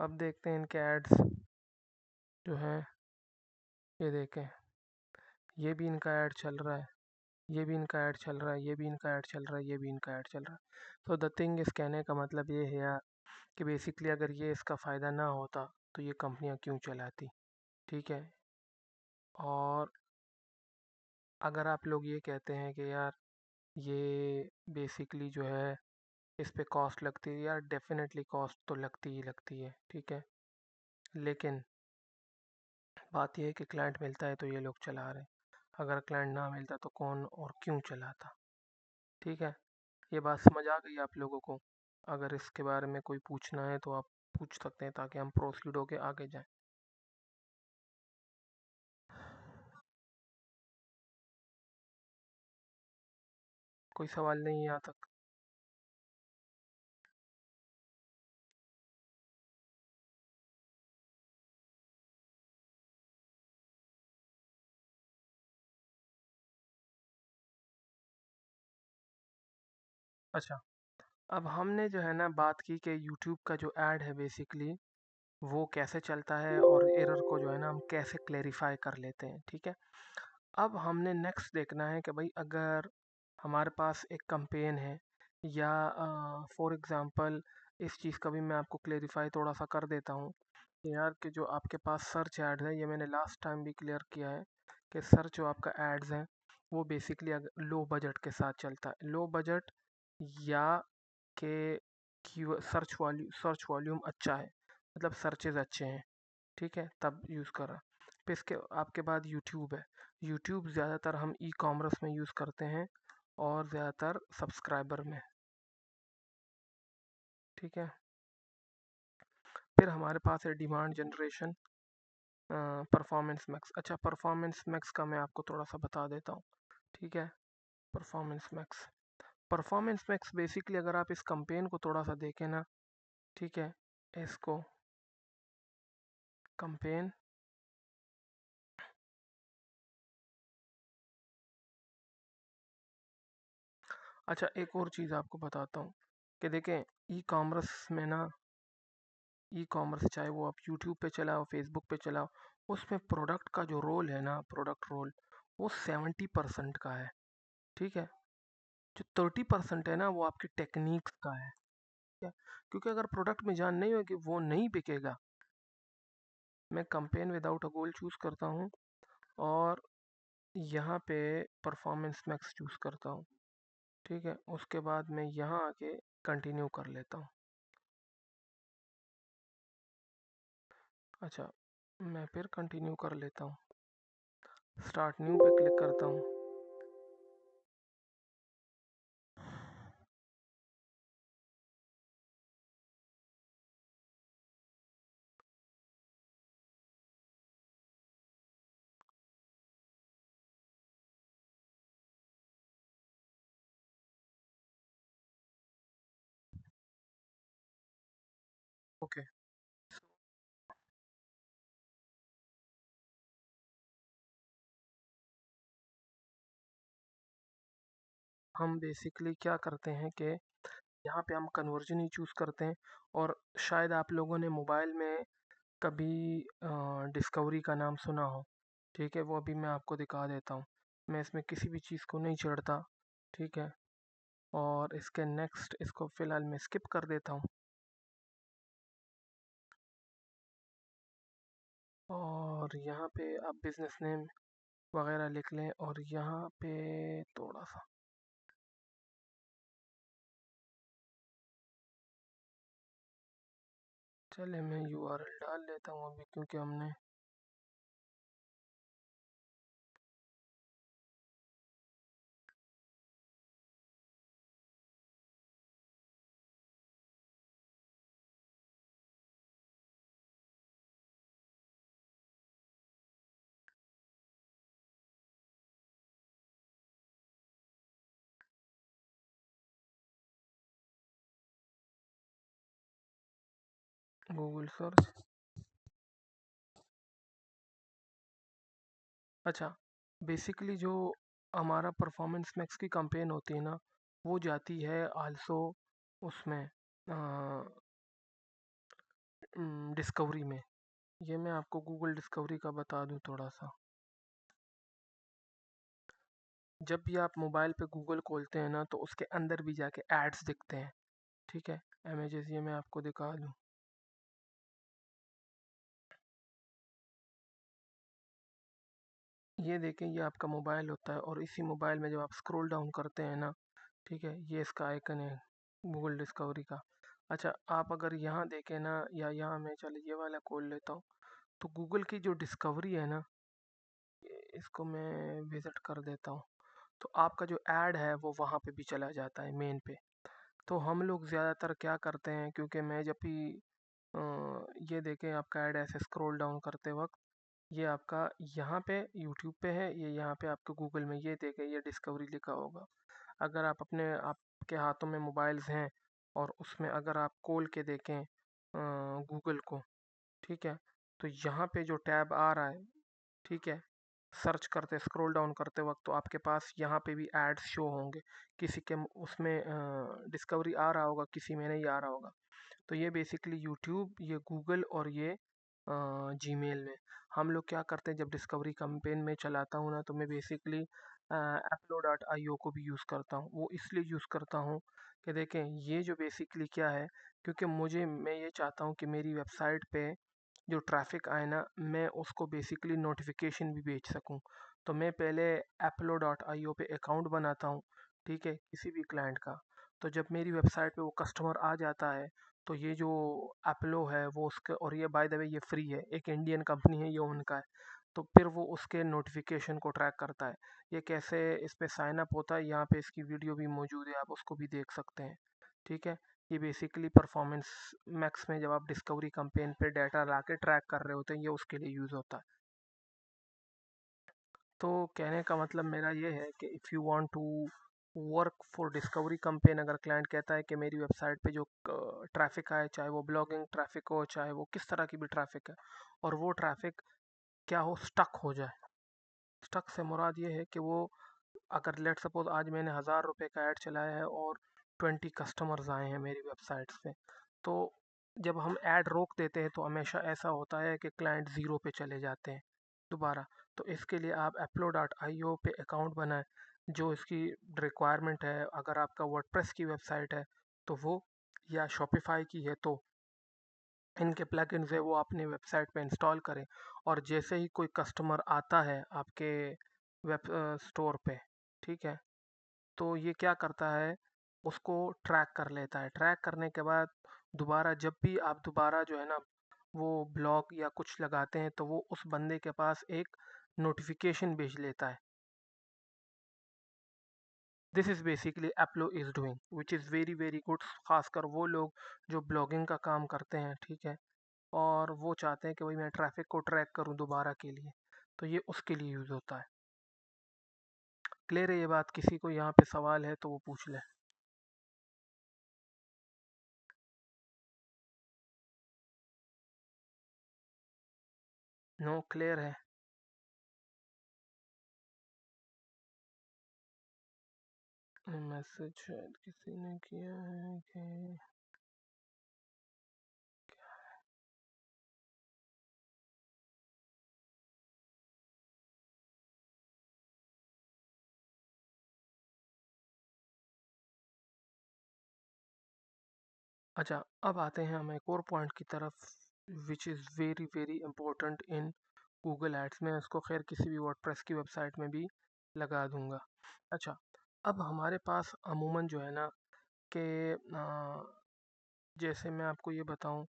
अब देखते हैं इनके एड्स जो हैं, ये देखें, ये भी इनका ऐड चल रहा है, ये भी इनका ऐड चल रहा है, ये भी इनका ऐड चल रहा है, ये भी इनका ऐड चल रहा है। तो द थिंग इस कहने का मतलब ये है यार कि बेसिकली अगर ये इसका फ़ायदा ना होता तो ये कंपनियां क्यों चलाती, ठीक है। और अगर आप लोग ये कहते हैं कि यार ये बेसिकली जो है इस पे कॉस्ट लगती है, यार डेफिनेटली कॉस्ट तो लगती ही लगती है, ठीक है। लेकिन बात यह है कि क्लाइंट मिलता है तो ये लोग चला रहे हैं, अगर क्लाइंट ना मिलता तो कौन और क्यों चलाता, ठीक है। ये बात समझ आ गई आप लोगों को? अगर इसके बारे में कोई पूछना है तो आप पूछ सकते हैं ताकि हम प्रोसीड होके आगे जाएं। कोई सवाल नहीं है यहाँ तक? अच्छा, अब हमने जो है ना बात की कि यूट्यूब का जो ऐड है बेसिकली वो कैसे चलता है और एरर को जो है ना हम कैसे क्लेरिफाई कर लेते हैं, ठीक है। अब हमने नेक्स्ट देखना है कि भाई अगर हमारे पास एक कैंपेन है या फॉर एग्जांपल इस चीज़ का भी मैं आपको क्लेरिफाई थोड़ा सा कर देता हूँ कि यार कि जो आपके पास सर्च एड है, ये मैंने लास्ट टाइम भी क्लियर किया है कि सर्च जो आपका एड्स है वो बेसिकली लो बजट के साथ चलता है, लो बजट या के की सर्च वॉल्यूम अच्छा है, मतलब सर्चेज अच्छे हैं, ठीक है, तब यूज़ कर रहा। फिर इसके आपके बाद यूट्यूब है, यूट्यूब ज़्यादातर हम ई कॉमर्स में यूज़ करते हैं और ज़्यादातर सब्सक्राइबर में, ठीक है। फिर हमारे पास है डिमांड जनरेशन, परफॉर्मेंस मैक्स। अच्छा, परफॉर्मेंस मैक्स का मैं आपको थोड़ा सा बता देता हूँ, ठीक है। परफॉर्मेंस मैक्स बेसिकली अगर आप इस कंपेन को थोड़ा सा देखें ना, ठीक है, इसको कंपेन, अच्छा एक और चीज़ आपको बताता हूँ कि देखें ई कॉमर्स में ना, ई कॉमर्स चाहे वो आप यूट्यूब पे चलाओ फेसबुक पे चलाओ, उसमें प्रोडक्ट का जो रोल है ना, प्रोडक्ट रोल वो 70% का है, ठीक है। जो 30% है ना वो आपकी टेक्निक्स का है, ठीक है। क्योंकि अगर प्रोडक्ट में जान नहीं होगी वो नहीं बिकेगा। मैं campaign without a goal choose करता हूँ और यहाँ पे परफॉर्मेंस मैक्स चूज़ करता हूँ, ठीक है। उसके बाद मैं यहाँ आके कंटिन्यू कर लेता हूँ। अच्छा, मैं फिर कंटिन्यू कर लेता हूँ, स्टार्ट न्यू पे क्लिक करता हूँ। ओके, हम बेसिकली क्या करते हैं कि यहाँ पे हम कन्वर्जन ही चूज़ करते हैं। और शायद आप लोगों ने मोबाइल में कभी डिस्कवरी का नाम सुना हो, ठीक है, वो अभी मैं आपको दिखा देता हूँ। मैं इसमें किसी भी चीज़ को नहीं छेड़ता, ठीक है। और इसके नेक्स्ट इसको फ़िलहाल मैं स्किप कर देता हूँ और यहाँ पे आप बिज़नेस नेम वगैरह लिख लें और यहाँ पे थोड़ा सा, चले मैं यूआरएल डाल लेता हूँ अभी क्योंकि हमने, गूगल सर्च। अच्छा, बेसिकली जो हमारा परफॉर्मेंस मैक्स की कंपेन होती है ना, वो जाती है आल्सो उसमें डिस्कवरी में। ये मैं आपको गूगल डिस्कवरी का बता दूं थोड़ा सा। जब भी आप मोबाइल पे गूगल खोलते हैं ना तो उसके अंदर भी जाके एड्स दिखते हैं, ठीक है। इमेजेस ये मैं आपको दिखा दूं। ये देखें, ये आपका मोबाइल होता है और इसी मोबाइल में जब आप स्क्रॉल डाउन करते हैं ना, ठीक है, ये इसका आइकन है गूगल डिस्कवरी का। अच्छा, आप अगर यहाँ देखें ना, या यहाँ मैं चलो ये वाला खोल लेता हूँ, तो गूगल की जो डिस्कवरी है ना, इसको मैं विजिट कर देता हूँ, तो आपका जो ऐड है वो वहाँ पे भी चला जाता है मेन पे। तो हम लोग ज़्यादातर क्या करते हैं, क्योंकि मैं जब भी अ, ये देखें आपका ऐड ऐसे स्क्रॉल डाउन करते वक्त, ये आपका यहाँ पे यूट्यूब पे है, ये यहाँ पे आपके गूगल में ये देखें, ये डिस्कवरी लिखा होगा। अगर आप अपने आपके हाथों में मोबाइल्स हैं और उसमें अगर आप खोल के देखें गूगल को, ठीक है, तो यहाँ पे जो टैब आ रहा है, ठीक है, सर्च करते स्क्रॉल डाउन करते वक्त, तो आपके पास यहाँ पे भी एड्स शो होंगे। किसी के उसमें डिस्कवरी आ रहा होगा, किसी में नहीं आ रहा होगा। तो ये बेसिकली यूट्यूब, ये गूगल और ये जीमेल में हम लोग क्या करते हैं, जब डिस्कवरी कैंपेन में चलाता हूँ ना, तो मैं बेसिकली upload.io को भी यूज़ करता हूँ। वो इसलिए यूज़ करता हूँ कि देखें, ये जो बेसिकली क्या है, क्योंकि मैं ये चाहता हूँ कि मेरी वेबसाइट पे जो ट्रैफिक आए ना, मैं उसको बेसिकली नोटिफिकेशन भी भेज सकूँ। तो मैं पहले upload.io पे अकाउंट बनाता हूँ, ठीक है, किसी भी क्लाइंट का। तो जब मेरी वेबसाइट पे वो कस्टमर आ जाता है, तो ये जो एप्लो है वो उसके, और ये बाय द वे ये फ्री है, एक इंडियन कंपनी है, ये उनका है। तो फिर वो उसके नोटिफिकेशन को ट्रैक करता है। ये कैसे इस पे साइन अप होता है, यहाँ पे इसकी वीडियो भी मौजूद है, आप उसको भी देख सकते हैं, ठीक है। ये बेसिकली परफॉर्मेंस मैक्स में जब आप डिस्कवरी कैंपेन पे डाटा ला के ट्रैक कर रहे होते हैं, ये उसके लिए यूज़ होता है। तो कहने का मतलब मेरा ये है कि if you want to work for discovery campaign, अगर क्लाइंट कहता है कि मेरी वेबसाइट पे जो ट्रैफिक आए, चाहे वो ब्लॉगिंग ट्रैफिक हो, चाहे वो किस तरह की भी ट्रैफिक है, और वो ट्रैफिक क्या हो, स्टक हो जाए। स्टक से मुराद ये है कि वो, अगर लेट सपोज आज मैंने 1,000 रुपये का ऐड चलाया है और 20 कस्टमर्स आए हैं मेरी वेबसाइट पे, तो जब हम ऐड रोक देते हैं तो हमेशा ऐसा होता है कि क्लाइंट ज़ीरो पे चले जाते हैं दोबारा। तो इसके लिए आप upload.io पे अकाउंट बनाएं। जो इसकी रिक्वायरमेंट है, अगर आपका वर्डप्रेस की वेबसाइट है तो वो, या शॉपिफाई की है तो इनके प्लगइन्स है वो अपने वेबसाइट पे इंस्टॉल करें। और जैसे ही कोई कस्टमर आता है आपके वेब स्टोर पे, ठीक है, तो ये क्या करता है, उसको ट्रैक कर लेता है। ट्रैक करने के बाद दोबारा जब भी आप दोबारा जो है ना वो ब्लॉग या कुछ लगाते हैं, तो वो उस बंदे के पास एक नोटिफिकेशन भेज लेता है। This is basically Apollo is doing which is very very good, खासकर वो लोग जो ब्लॉगिंग का काम करते हैं, ठीक है, और वो चाहते हैं कि भाई मैं ट्रैफिक को ट्रैक करूं दोबारा के लिए, तो ये उसके लिए यूज़ होता है। क्लियर है ये बात? किसी को यहाँ पे सवाल है तो वो पूछ ले। नो, क्लियर है। मैसेज शायद किसी ने किया है कि, अच्छा, अब आते हैं हम एक और पॉइंट की तरफ, which is very very important in Google ads में। इसको खैर किसी भी वर्डप्रेस की वेबसाइट में भी लगा दूंगा। अच्छा, अब हमारे पास अमूमन जो है ना कि जैसे मैं आपको ये बताऊं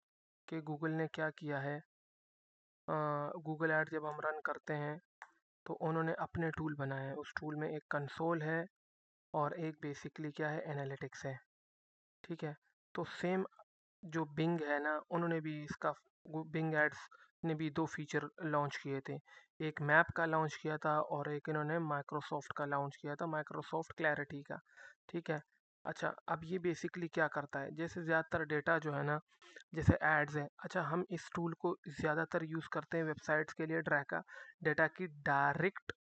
कि गूगल ने क्या किया है, गूगल एड जब हम रन करते हैं तो उन्होंने अपने टूल बनाए हैं। उस टूल में एक कंसोल है और एक बेसिकली क्या है, एनालिटिक्स है, ठीक है। तो सेम जो बिंग है ना, उन्होंने भी इसका, बिंग एड्स ने भी दो फीचर लॉन्च किए थे। एक मैप का लॉन्च किया था और एक इन्होंने माइक्रोसॉफ्ट का लॉन्च किया था, माइक्रोसॉफ्ट क्लैरिटी का, ठीक है। अच्छा, अब ये बेसिकली क्या करता है, जैसे ज़्यादातर डेटा जो है ना, जैसे एड्स है, अच्छा हम इस टूल को ज़्यादातर यूज़ करते हैं वेबसाइट्स के लिए, डाटा डेटा की डायरेक्ट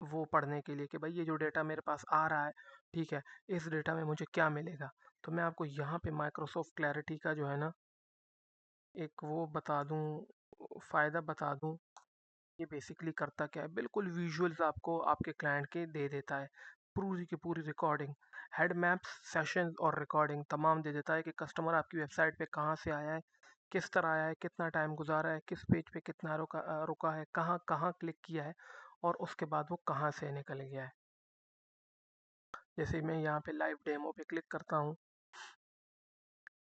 वो पढ़ने के लिए कि भाई ये जो डेटा मेरे पास आ रहा है, ठीक है, इस डेटा में मुझे क्या मिलेगा। तो मैं आपको यहाँ पे माइक्रोसॉफ्ट क्लैरिटी का जो है ना एक वो बता दूँ, फ़ायदा बता दूँ, ये बेसिकली करता क्या है, बिल्कुल विजुअल्स आपको आपके क्लाइंट के दे देता है, पूरी की पूरी रिकॉर्डिंग, हेड मैप्स, सेशंस और रिकॉर्डिंग तमाम दे देता है कि कस्टमर आपकी वेबसाइट पे कहाँ से आया है, किस तरह आया है, कितना टाइम गुजारा है, किस पेज पे कितना रुका है, कहाँ कहाँ क्लिक किया है और उसके बाद वो कहाँ से निकल गया है। जैसे मैं यहाँ पे लाइव डेमो पे क्लिक करता हूँ।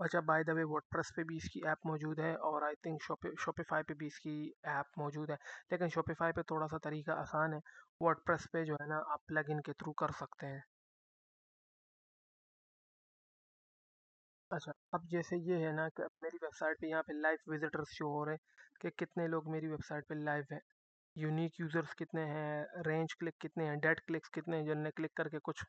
अच्छा, बाय द वे वर्डप्रेस पे भी इसकी ऐप मौजूद है और आई थिंक शॉपिफाई पे भी इसकी ऐप मौजूद है, लेकिन शॉपिफाई पे थोड़ा सा तरीका आसान है, वर्डप्रेस पे जो है ना आप प्लगइन के थ्रू कर सकते हैं। अच्छा, अब जैसे ये है ना कि अब मेरी वेबसाइट पे यहाँ पे लाइव विजिटर्स शो हो रहे हैं कि कितने लोग मेरी वेबसाइट पे लाइव हैं, यूनिक यूज़र्स कितने हैं, रेंज क्लिक कितने हैं, डेड क्लिक्स कितने हैं जिनने क्लिक करके कुछ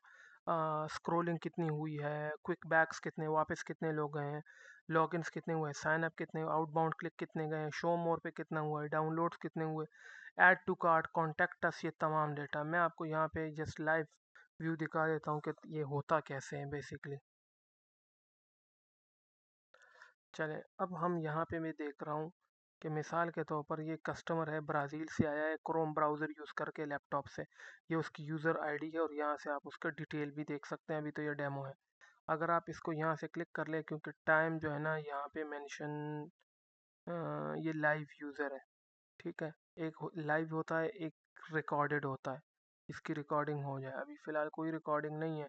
स्क्रॉलिंग कितनी हुई है, क्विक बैक्स कितने, वापस कितने लोग गए हैं, लॉगिन्स कितने हुए, साइन अप कितने, आउटबाउंड क्लिक कितने गए हैं, शो मोर पे कितना हुआ है, डाउनलोड्स कितने हुए, add to cart, contact us, ये तमाम डेटा मैं आपको यहाँ पे जस्ट लाइव व्यू दिखा देता हूँ कि ये होता कैसे है बेसिकली। चलें, अब हम यहाँ पे मैं देख रहा हूँ कि मिसाल के तौर पर ये कस्टमर है, ब्राज़ील से आया है, क्रोम ब्राउज़र यूज़ करके लैपटॉप से, ये उसकी यूज़र आईडी है और यहाँ से आप उसका डिटेल भी देख सकते हैं, अभी तो ये डेमो है। अगर आप इसको यहाँ से क्लिक कर लें, क्योंकि टाइम जो है ना यहाँ पे मेंशन, ये लाइव यूज़र है, ठीक है, एक लाइव होता है, एक रिकॉर्डेड होता है, इसकी रिकॉर्डिंग हो जाए, अभी फ़िलहाल कोई रिकॉर्डिंग नहीं है,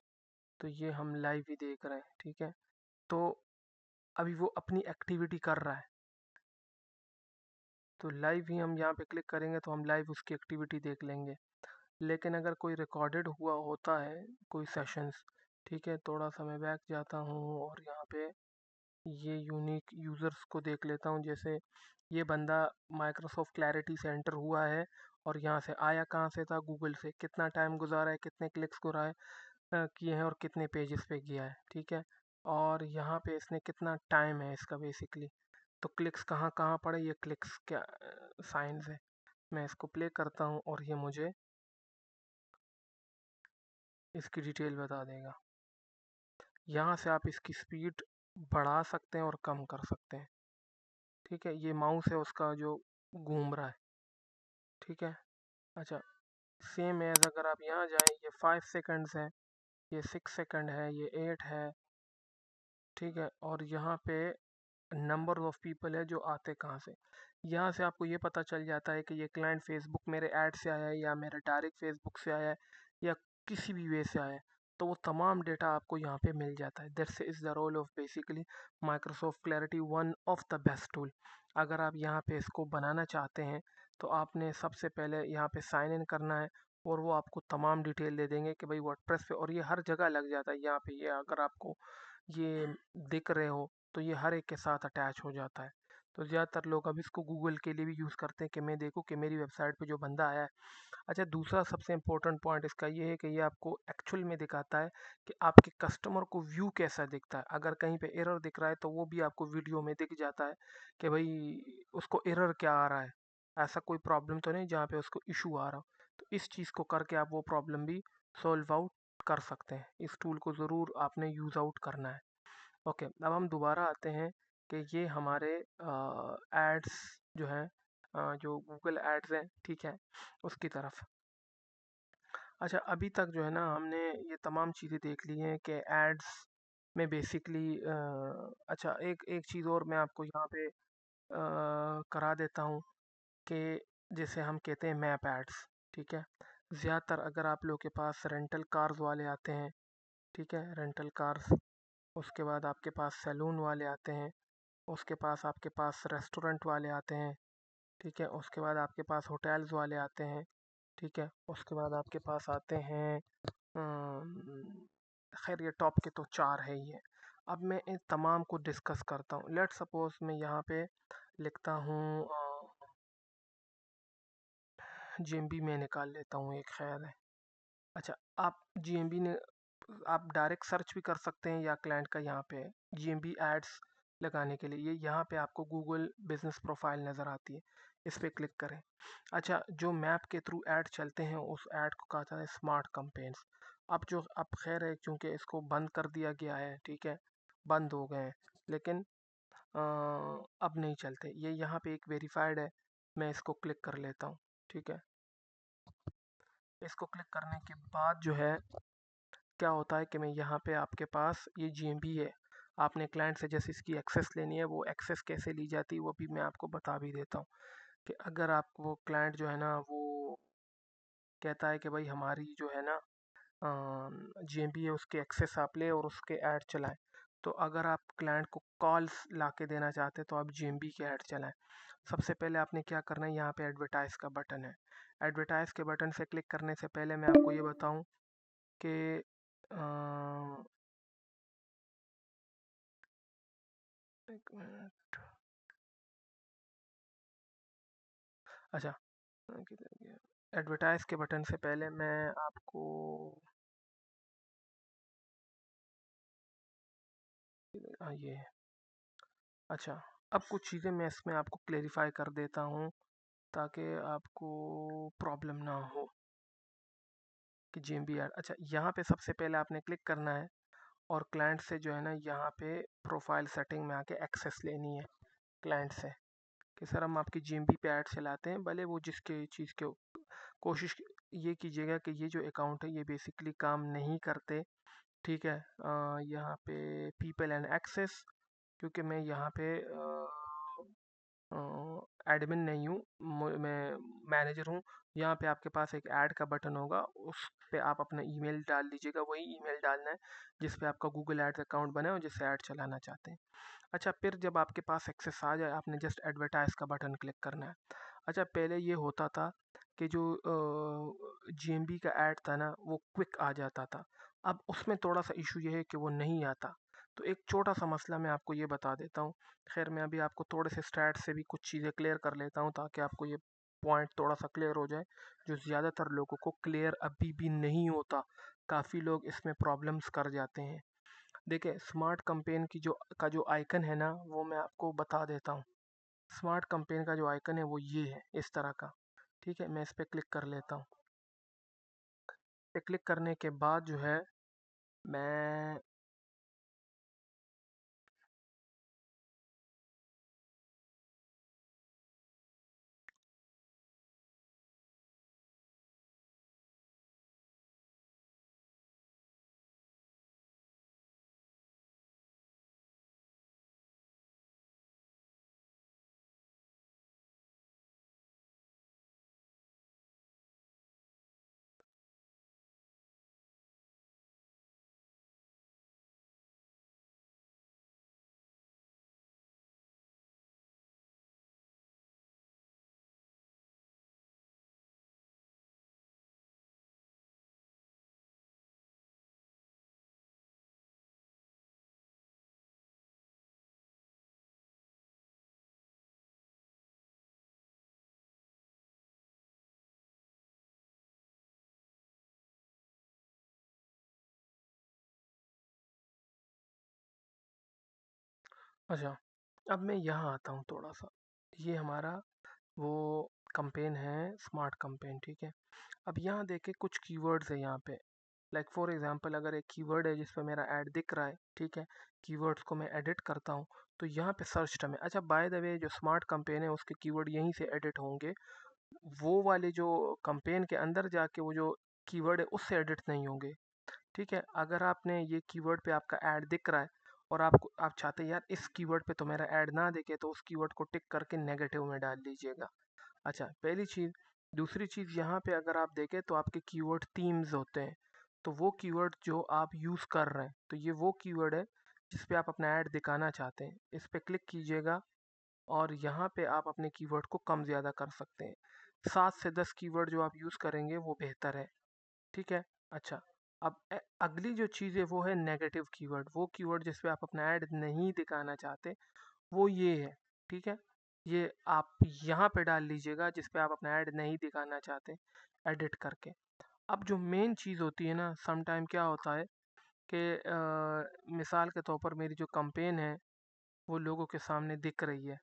तो ये हम लाइव ही देख रहे हैं, ठीक है। तो अभी वो अपनी एक्टिविटी कर रहा है, तो लाइव ही हम यहाँ पे क्लिक करेंगे तो हम लाइव उसकी एक्टिविटी देख लेंगे। लेकिन अगर कोई रिकॉर्डेड हुआ होता है, कोई सेशंस, ठीक है, थोड़ा सा मैं बैक जाता हूँ और यहाँ पे ये यूनिक यूज़र्स को देख लेता हूँ। जैसे ये बंदा माइक्रोसॉफ्ट क्लैरिटी से एंटर हुआ है और यहाँ से आया कहाँ से था, गूगल से, कितना टाइम गुजारा है, कितने क्लिक्स किए हैं और कितने पेजेस पे किया है, ठीक है, और यहाँ पे इसने कितना टाइम है इसका बेसिकली, तो क्लिक्स कहाँ कहाँ पड़े, ये क्लिक्स क्या साइंस है। मैं इसको प्ले करता हूँ और ये मुझे इसकी डिटेल बता देगा। यहाँ से आप इसकी स्पीड बढ़ा सकते हैं और कम कर सकते हैं, ठीक है, ये माउस है उसका जो घूम रहा है, ठीक है। अच्छा, सेम एज अगर आप यहाँ जाएं, ये 5 सेकंड्स है, ये 6 सेकंड है, ये 8 है, ठीक है, और यहाँ पे नंबर ऑफ पीपल है जो आते कहाँ से। यहाँ से आपको ये पता चल जाता है कि ये क्लाइंट फेसबुक मेरे ऐड से आया है या मेरे डायरेक्ट फेसबुक से आया है या किसी भी वे से आया है, तो वो तमाम डेटा आपको यहाँ पे मिल जाता है। This is the role of basically Microsoft Clarity, one of the best tool. अगर आप यहाँ पे इसको बनाना चाहते हैं तो आपने सबसे पहले यहाँ पे साइन इन करना है और वो आपको तमाम डिटेल दे देंगे कि भाई वर्डप्रेस पे, और ये हर जगह लग जाता है यहाँ पे, ये अगर आपको ये दिख रहे हो तो ये हर एक के साथ अटैच हो जाता है। तो ज़्यादातर लोग अब इसको गूगल के लिए भी यूज़ करते हैं कि मैं देखूँ कि मेरी वेबसाइट पे जो बंदा आया है। अच्छा, दूसरा सबसे इम्पोर्टेंट पॉइंट इसका ये है कि ये आपको एक्चुअल में दिखाता है कि आपके कस्टमर को व्यू कैसा दिखता है। अगर कहीं पे एरर दिख रहा है तो वो भी आपको वीडियो में दिख जाता है कि भाई उसको एरर क्या आ रहा है, ऐसा कोई प्रॉब्लम तो नहीं जहाँ पे उसको इशू आ रहा हो। तो इस चीज़ को करके आप वो प्रॉब्लम भी सॉल्व आउट कर सकते हैं। इस टूल को ज़रूर आपने यूज़ आउट करना है। ओके, अब हम दोबारा आते हैं कि ये हमारे एड्स जो हैं, जो गूगल एड्स हैं, ठीक है, उसकी तरफ। अच्छा, अभी तक जो है ना हमने ये तमाम चीज़ें देख ली हैं कि एड्स में बेसिकली, अच्छा, एक एक चीज़ और मैं आपको यहाँ पे करा देता हूँ कि जैसे हम कहते हैं मैप एड्स, ठीक है, ज़्यादातर अगर आप लोग के पास रेंटल कार्स वाले आते हैं, ठीक है, रेंटल कार्स, उसके बाद आपके पास सैलून वाले आते हैं, उसके पास आपके पास रेस्टोरेंट वाले आते हैं, ठीक है, उसके बाद आपके पास होटल्स वाले आते हैं, ठीक है, उसके बाद आपके पास आते हैं, खैर ये टॉप के तो 4 है ही है। अब मैं इन तमाम को डिस्कस करता हूँ। लेट्स सपोज मैं यहाँ पे लिखता हूँ, जीएमबी में निकाल लेता हूँ एक, ख्याल है। अच्छा, आप जीएमबी ने आप डायरेक्ट सर्च भी कर सकते हैं या क्लाइंट का यहाँ पे जीएमबी एड्स लगाने के लिए ये यहाँ पे आपको गूगल बिजनेस प्रोफाइल नज़र आती है, इस पे क्लिक करें। अच्छा, जो मैप के थ्रू ऐड चलते हैं उस ऐड को कहा जाता है स्मार्ट कैंपेन्स। अब खैर है क्योंकि इसको बंद कर दिया गया है, ठीक है, बंद हो गए हैं, लेकिन अब नहीं चलते। ये यहाँ पे एक वेरीफाइड है, मैं इसको क्लिक कर लेता हूँ। ठीक है, इसको क्लिक करने के बाद जो है क्या होता है कि मैं यहाँ पे आपके पास ये GMB है, आपने क्लाइंट से जैसे इसकी एक्सेस लेनी है, वो एक्सेस कैसे ली जाती है वो भी मैं आपको बता भी देता हूँ। कि अगर आपको क्लाइंट जो है ना वो कहता है कि भाई हमारी जो है ना GMB है उसके एक्सेस आप ले और उसके ऐड चलाएं, तो अगर आप क्लाइंट को कॉल्स ला के देना चाहते हैं तो आप GMB के ऐड चलाएं। सबसे पहले आपने क्या करना है, यहाँ पे एडवर्टाइज का बटन है। एडवर्टाइज के बटन से क्लिक करने से पहले मैं आपको ये बताऊं कि एक मिनट, अच्छा, एडवर्टाइज के बटन से पहले मैं आपको ये, अच्छा, अब कुछ चीज़ें मैं इसमें आपको क्लेरिफाई कर देता हूँ ताकि आपको प्रॉब्लम ना हो कि GMB ऐड। अच्छा, यहाँ पे सबसे पहले आपने क्लिक करना है और क्लाइंट से जो है ना यहाँ पे प्रोफाइल सेटिंग में आके एक्सेस लेनी है क्लाइंट से कि सर हम आपकी GMB पे ऐड चलाते हैं, भले वो जिसके चीज़ के कोशिश ये कीजिएगा कि ये जो अकाउंट है ये बेसिकली काम नहीं करते। ठीक है, यहाँ पे पीपल एंड एक्सेस, क्योंकि मैं यहाँ पे एडमिन नहीं हूँ, मैं मैनेजर हूँ। यहाँ पे आपके पास एक ऐड का बटन होगा, उस पे आप अपना ईमेल डाल लीजिएगा, वही ईमेल डालना है जिस पे आपका गूगल एड्स अकाउंट बना है और जिससे ऐड चलाना चाहते हैं। अच्छा, फिर जब आपके पास एक्सेस आ जाए आपने जस्ट एडवर्टाइज का बटन क्लिक करना है। अच्छा, पहले ये होता था कि जो GMB का ऐड था ना वो क्विक आ जाता था, अब उसमें थोड़ा सा इशू ये है कि वो नहीं आता। तो एक छोटा सा मसला मैं आपको ये बता देता हूँ। खैर मैं अभी आपको थोड़े से स्टैट से भी कुछ चीज़ें क्लियर कर लेता हूँ ताकि आपको ये पॉइंट थोड़ा सा क्लियर हो जाए, जो ज़्यादातर लोगों को क्लियर अभी भी नहीं होता। काफ़ी लोग इसमें प्रॉब्लम्स कर जाते हैं। देखिए, स्मार्ट कैंपेन की जो आइकन है ना वो मैं आपको बता देता हूँ। स्मार्ट कैंपेन का जो आइकन है वो ये है, इस तरह का। ठीक है, मैं इस पर क्लिक कर लेता हूँ। पे क्लिक करने के बाद जो है मैं अच्छा, अब मैं यहाँ आता हूँ थोड़ा सा। ये हमारा वो कैंपेन है, स्मार्ट कैंपेन। ठीक है, अब यहाँ देखे कुछ कीवर्ड्स है यहाँ पे। लाइक फॉर एग्जांपल अगर एक कीवर्ड है जिस पे मेरा ऐड दिख रहा है, ठीक है, कीवर्ड्स को मैं एडिट करता हूँ तो यहाँ पे सर्च टर्म है। अच्छा, बाय द वे जो स्मार्ट कैंपेन है उसके कीवर्ड यहीं से एडिट होंगे, वो वाले जो कैंपेन के अंदर जाके वो जो कीवर्ड है उससे एडिट नहीं होंगे। ठीक है, अगर आपने ये कीवर्ड पे आपका ऐड दिख रहा है और आप चाहते हैं यार इस कीवर्ड पे तो मेरा ऐड ना दिखे, तो उस कीवर्ड को टिक करके नेगेटिव में डाल लीजिएगा। अच्छा, पहली चीज़। दूसरी चीज़, यहाँ पे अगर आप देखें तो आपके कीवर्ड थीम्स होते हैं, तो वो कीवर्ड जो आप यूज़ कर रहे हैं तो ये वो कीवर्ड है जिस पे आप अपना ऐड दिखाना चाहते हैं। इस पे क्लिक कीजिएगा और यहाँ पे आप अपने कीवर्ड को कम ज़्यादा कर सकते हैं। 7 से 10 कीवर्ड जो आप यूज़ करेंगे वो बेहतर है। ठीक है, अच्छा, अब अगली जो चीज़ है वो है नेगेटिव कीवर्ड। वो कीवर्ड जिस पे आप अपना ऐड नहीं दिखाना चाहते वो ये है। ठीक है, ये आप यहाँ पे डाल लीजिएगा जिस पे आप अपना ऐड नहीं दिखाना चाहते, एडिट करके। अब जो मेन चीज़ होती है ना, सम टाइम क्या होता है कि मिसाल के तौर पर मेरी जो कंपेन है वो लोगों के सामने दिख रही है,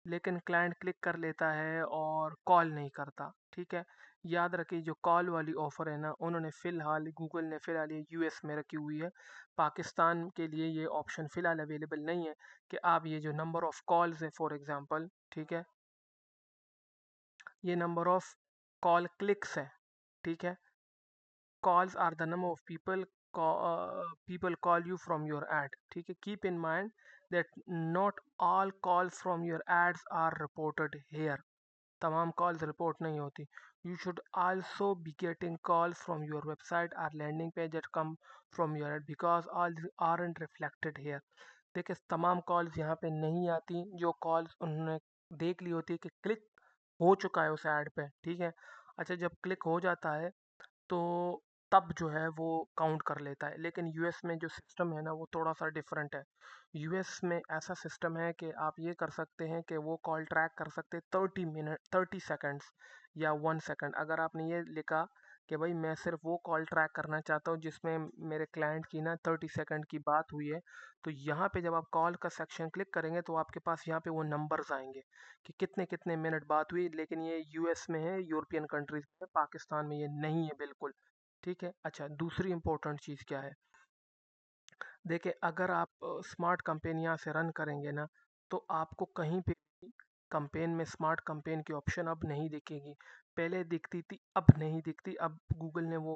लेकिन क्लाइंट क्लिक कर लेता है और कॉल नहीं करता, ठीक है। याद रखिए जो कॉल वाली ऑफ़र है ना, उन्होंने फ़िलहाल गूगल ने फ़िलहाल ये यूएस में रखी हुई है। पाकिस्तान के लिए ये ऑप्शन फ़िलहाल अवेलेबल नहीं है कि आप ये जो नंबर ऑफ़ कॉल्स है फॉर एग्ज़ाम्पल, ठीक है, ये नंबर ऑफ़ कॉल क्लिक्स है, ठीक है। calls are the number of people call you from your ad, ठीक है। keep in mind that not all calls from your ads are reported here, तमाम कॉल्स रिपोर्ट नहीं होती। You should also be getting calls from your website or landing page that come from your ad because all aren't reflected here. देखिए तमाम calls यहाँ पे नहीं आती, जो कॉल्स उन्होंने देख ली होती है कि क्लिक हो चुका है उस ऐड पे, ठीक है। अच्छा जब क्लिक हो जाता है तो तब जो है वो काउंट कर लेता है, लेकिन यूएस में जो सिस्टम है ना वो थोड़ा सा डिफरेंट है। यूएस में ऐसा सिस्टम है कि आप ये कर सकते हैं कि वो कॉल ट्रैक कर सकते हैं 30 मिनट 30 सेकेंड्स या 1 सेकेंड। अगर आपने ये लिखा कि भाई मैं सिर्फ वो कॉल ट्रैक करना चाहता हूँ जिसमें मेरे क्लाइंट की ना 30 सेकेंड की बात हुई है, तो यहाँ पे जब आप कॉल का सेक्शन क्लिक करेंगे तो आपके पास यहाँ पे वो नंबर्स आएंगे कि कितने कितने मिनट बात हुई। लेकिन ये यूएस में है, यूरोपियन कंट्रीज में, पाकिस्तान में ये नहीं है बिल्कुल, ठीक है। अच्छा दूसरी इंपॉर्टेंट चीज़ क्या है, देखिए अगर आप स्मार्ट कैंपेन यहाँ से रन करेंगे ना, तो आपको कहीं पे भी कैंपेन में स्मार्ट कैंपेन की ऑप्शन अब नहीं दिखेगी। पहले दिखती थी, अब नहीं दिखती, अब गूगल ने वो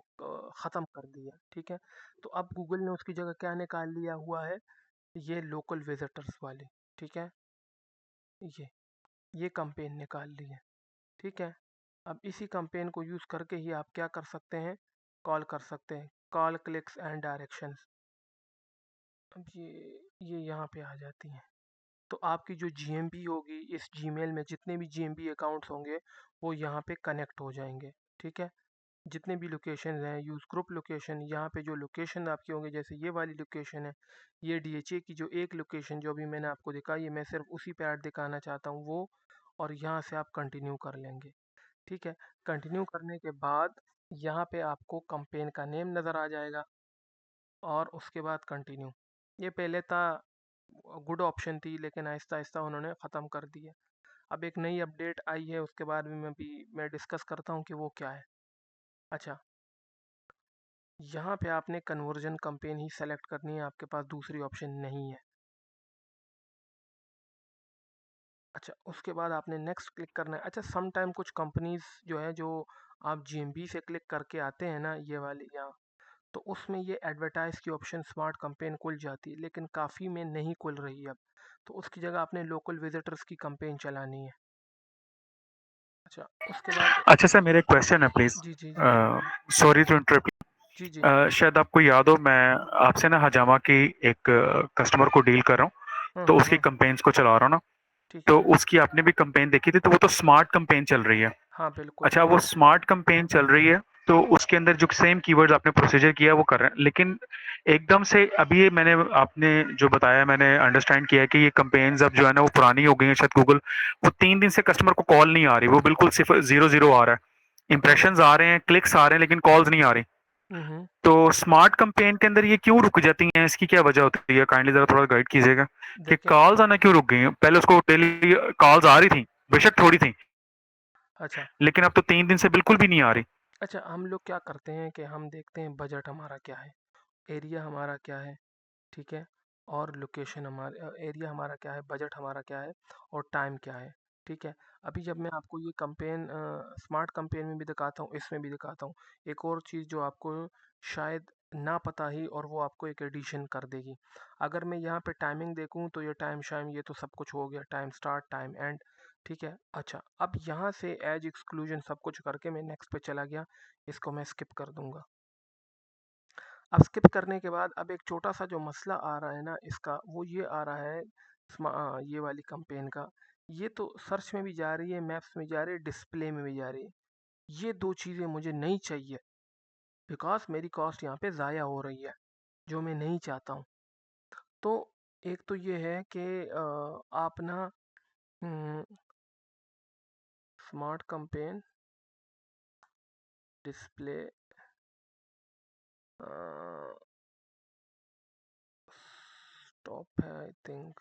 ख़त्म कर दिया, ठीक है। तो अब गूगल ने उसकी जगह क्या निकाल लिया हुआ है, ये लोकल विजिटर्स वाली, ठीक है, ये ये कैंपेन निकाल ली है, ठीक है। अब इसी कैंपेन को यूज़ करके ही आप क्या कर सकते हैं, कॉल कर सकते हैं, कॉल क्लिक्स एंड डायरेक्शंस। अब ये यहाँ पे आ जाती हैं। तो आपकी जो जीएमबी होगी इस जीमेल में, जितने भी जीएमबी अकाउंट्स होंगे वो यहाँ पे कनेक्ट हो जाएंगे, ठीक है। जितने भी लोकेशन हैं, यूज़ ग्रुप लोकेशन, यहाँ पे जो लोकेशन आपकी होंगे, जैसे ये वाली लोकेशन है, ये डीएचए की जो एक लोकेशन जो अभी मैंने आपको दिखाई है, मैं सिर्फ उसी पे ऐड दिखाना चाहता हूँ वो, और यहाँ से आप कंटिन्यू कर लेंगे, ठीक है। कंटिन्यू करने के बाद यहाँ पे आपको कंपेन का नेम नज़र आ जाएगा और उसके बाद कंटिन्यू। ये पहले था गुड ऑप्शन थी, लेकिन आहिस्ता आहिस्ता उन्होंने ख़त्म कर दिया। अब एक नई अपडेट आई है, उसके बाद भी मैं डिस्कस करता हूँ कि वो क्या है। अच्छा यहाँ पे आपने कन्वर्जन कंपेन ही सेलेक्ट करनी है, आपके पास दूसरी ऑप्शन नहीं है। अच्छा उसके बाद आपने नेक्स्ट क्लिक करना है। अच्छा सम टाइम कुछ कंपनीज जो है, जो आप जीएमबी से क्लिक करके आते हैं ना ये वाली यहाँ, तो उसमें ये एडवर्टाइज की ऑप्शन स्मार्ट कैंपेन खुल जाती है, लेकिन काफ़ी में नहीं खुल रही है अब। तो उसकी जगह आपने लोकल विजिटर्स की कैंपेन चलानी है। अच्छा उसके बाद अच्छा सर, मेरा एक क्वेश्चन है प्लीज। जी जी जी सॉरी टू इंटरप्ट। जी जी शायद आपको याद हो, मैं आपसे ना हजामा की एक कस्टमर को डील कर रहा हूँ, तो उसकी हम्म, कंपेन्स को चला रहा हूँ ना। ठीक तो है। उसकी आपने भी कंपेन देखी थी, तो वो तो स्मार्ट कंपेन चल रही है। हाँ बिल्कुल। अच्छा, वो स्मार्ट कंपेन चल रही है, तो उसके अंदर जो सेम कीवर्ड्स आपने प्रोसीजर किया है वो कर रहे हैं, लेकिन एकदम से अभी ये मैंने आपने जो बताया, मैंने अंडरस्टैंड किया है कि ये कंपेन्स अब जो है ना वो पुरानी हो गई हैं शायद। गूगल वो 3 दिन से कस्टमर को कॉल नहीं आ रही, वो बिल्कुल सिर्फ 0-0 आ रहा है। हम्म इंप्रेशंस आ रहे हैं, क्लिक्स आ रहे हैं, लेकिन कॉल्स नहीं आ रही। हम्म तो स्मार्ट कंपेन के अंदर ये क्यों रुक जाती हैं, इसकी क्या वजह होती है? काइंडली जरा थोड़ा गाइड कीजिएगा कि देखें। कॉल्स आना क्यों रुक गई हैं। पहले उसको डेली कॉल्स आ रही थी, बेशक थोड़ी थी, अच्छा लेकिन अब तो 3 दिन से बिल्कुल भी नहीं आ रही। अच्छा हम लोग क्या करते हैं कि हम देखते हैं बजट हमारा क्या है, एरिया हमारा क्या है, ठीक है, और लोकेशन हमारे, एरिया हमारा क्या है, बजट हमारा क्या है, और टाइम क्या है, ठीक है। अभी जब मैं आपको ये कंपेन स्मार्ट कंपेन में भी दिखाता हूँ, इसमें भी दिखाता हूँ, एक और चीज़ जो आपको शायद ना पता ही, और वो आपको एक एडिशन कर देगी। अगर मैं यहाँ पे टाइमिंग देखूँ तो ये टाइम शाइम ये तो सब कुछ हो गया, टाइम स्टार्ट टाइम एंड, ठीक है। अच्छा अब यहाँ से एज एक्सक्लूजन सब कुछ करके मैं नेक्स्ट पे चला गया, इसको मैं स्किप कर दूंगा। अब स्किप करने के बाद अब एक छोटा सा जो मसला आ रहा है ना इसका, वो ये आ रहा है ये वाली कंपेन का, ये तो सर्च में भी जा रही है, मैप्स में जा रही है, डिस्प्ले में भी जा रही है। ये दो चीज़ें मुझे नहीं चाहिए, बिकॉज मेरी कॉस्ट यहाँ पे ज़ाया हो रही है, जो मैं नहीं चाहता हूँ। तो एक तो ये है कि आप ना स्मार्ट कंपेन डिस्प्ले स्टॉप है आई थिंक।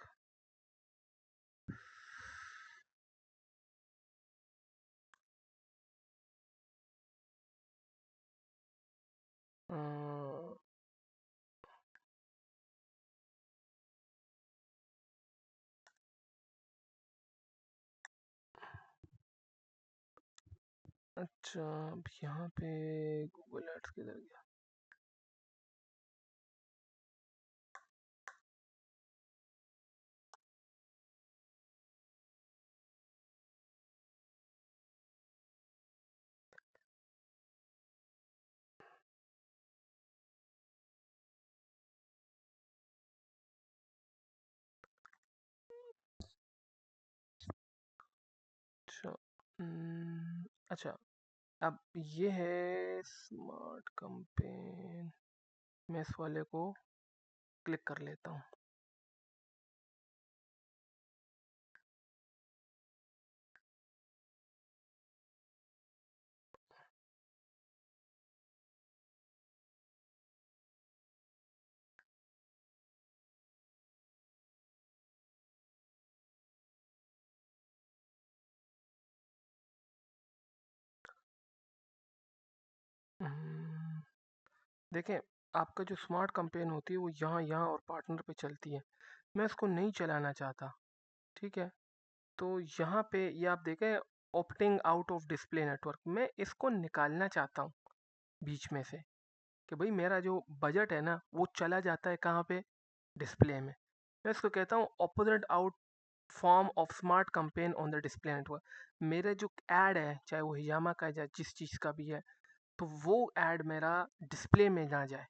अच्छा, अब यहाँ पे गूगल एड्स किधर गया? अच्छा, अच्छा, अब ये है स्मार्ट कैंपेन। मैं इस वाले को क्लिक कर लेता हूँ। हम्म, देखें, आपका जो स्मार्ट कैंपेन होती है वो यहाँ यहाँ और पार्टनर पे चलती है। मैं इसको नहीं चलाना चाहता, ठीक है। तो यहाँ पे ये आप देखें, opting out of display network, मैं इसको निकालना चाहता हूँ बीच में से, कि भाई मेरा जो बजट है ना वो चला जाता है कहाँ पे, डिस्प्ले में। मैं इसको कहता हूँ opposite out form of smart campaign on the display network. मेरे जो ऐड है, चाहे वो हिजामा का है या जिस चीज़ का भी है, तो वो ऐड मेरा डिस्प्ले में ना जाए,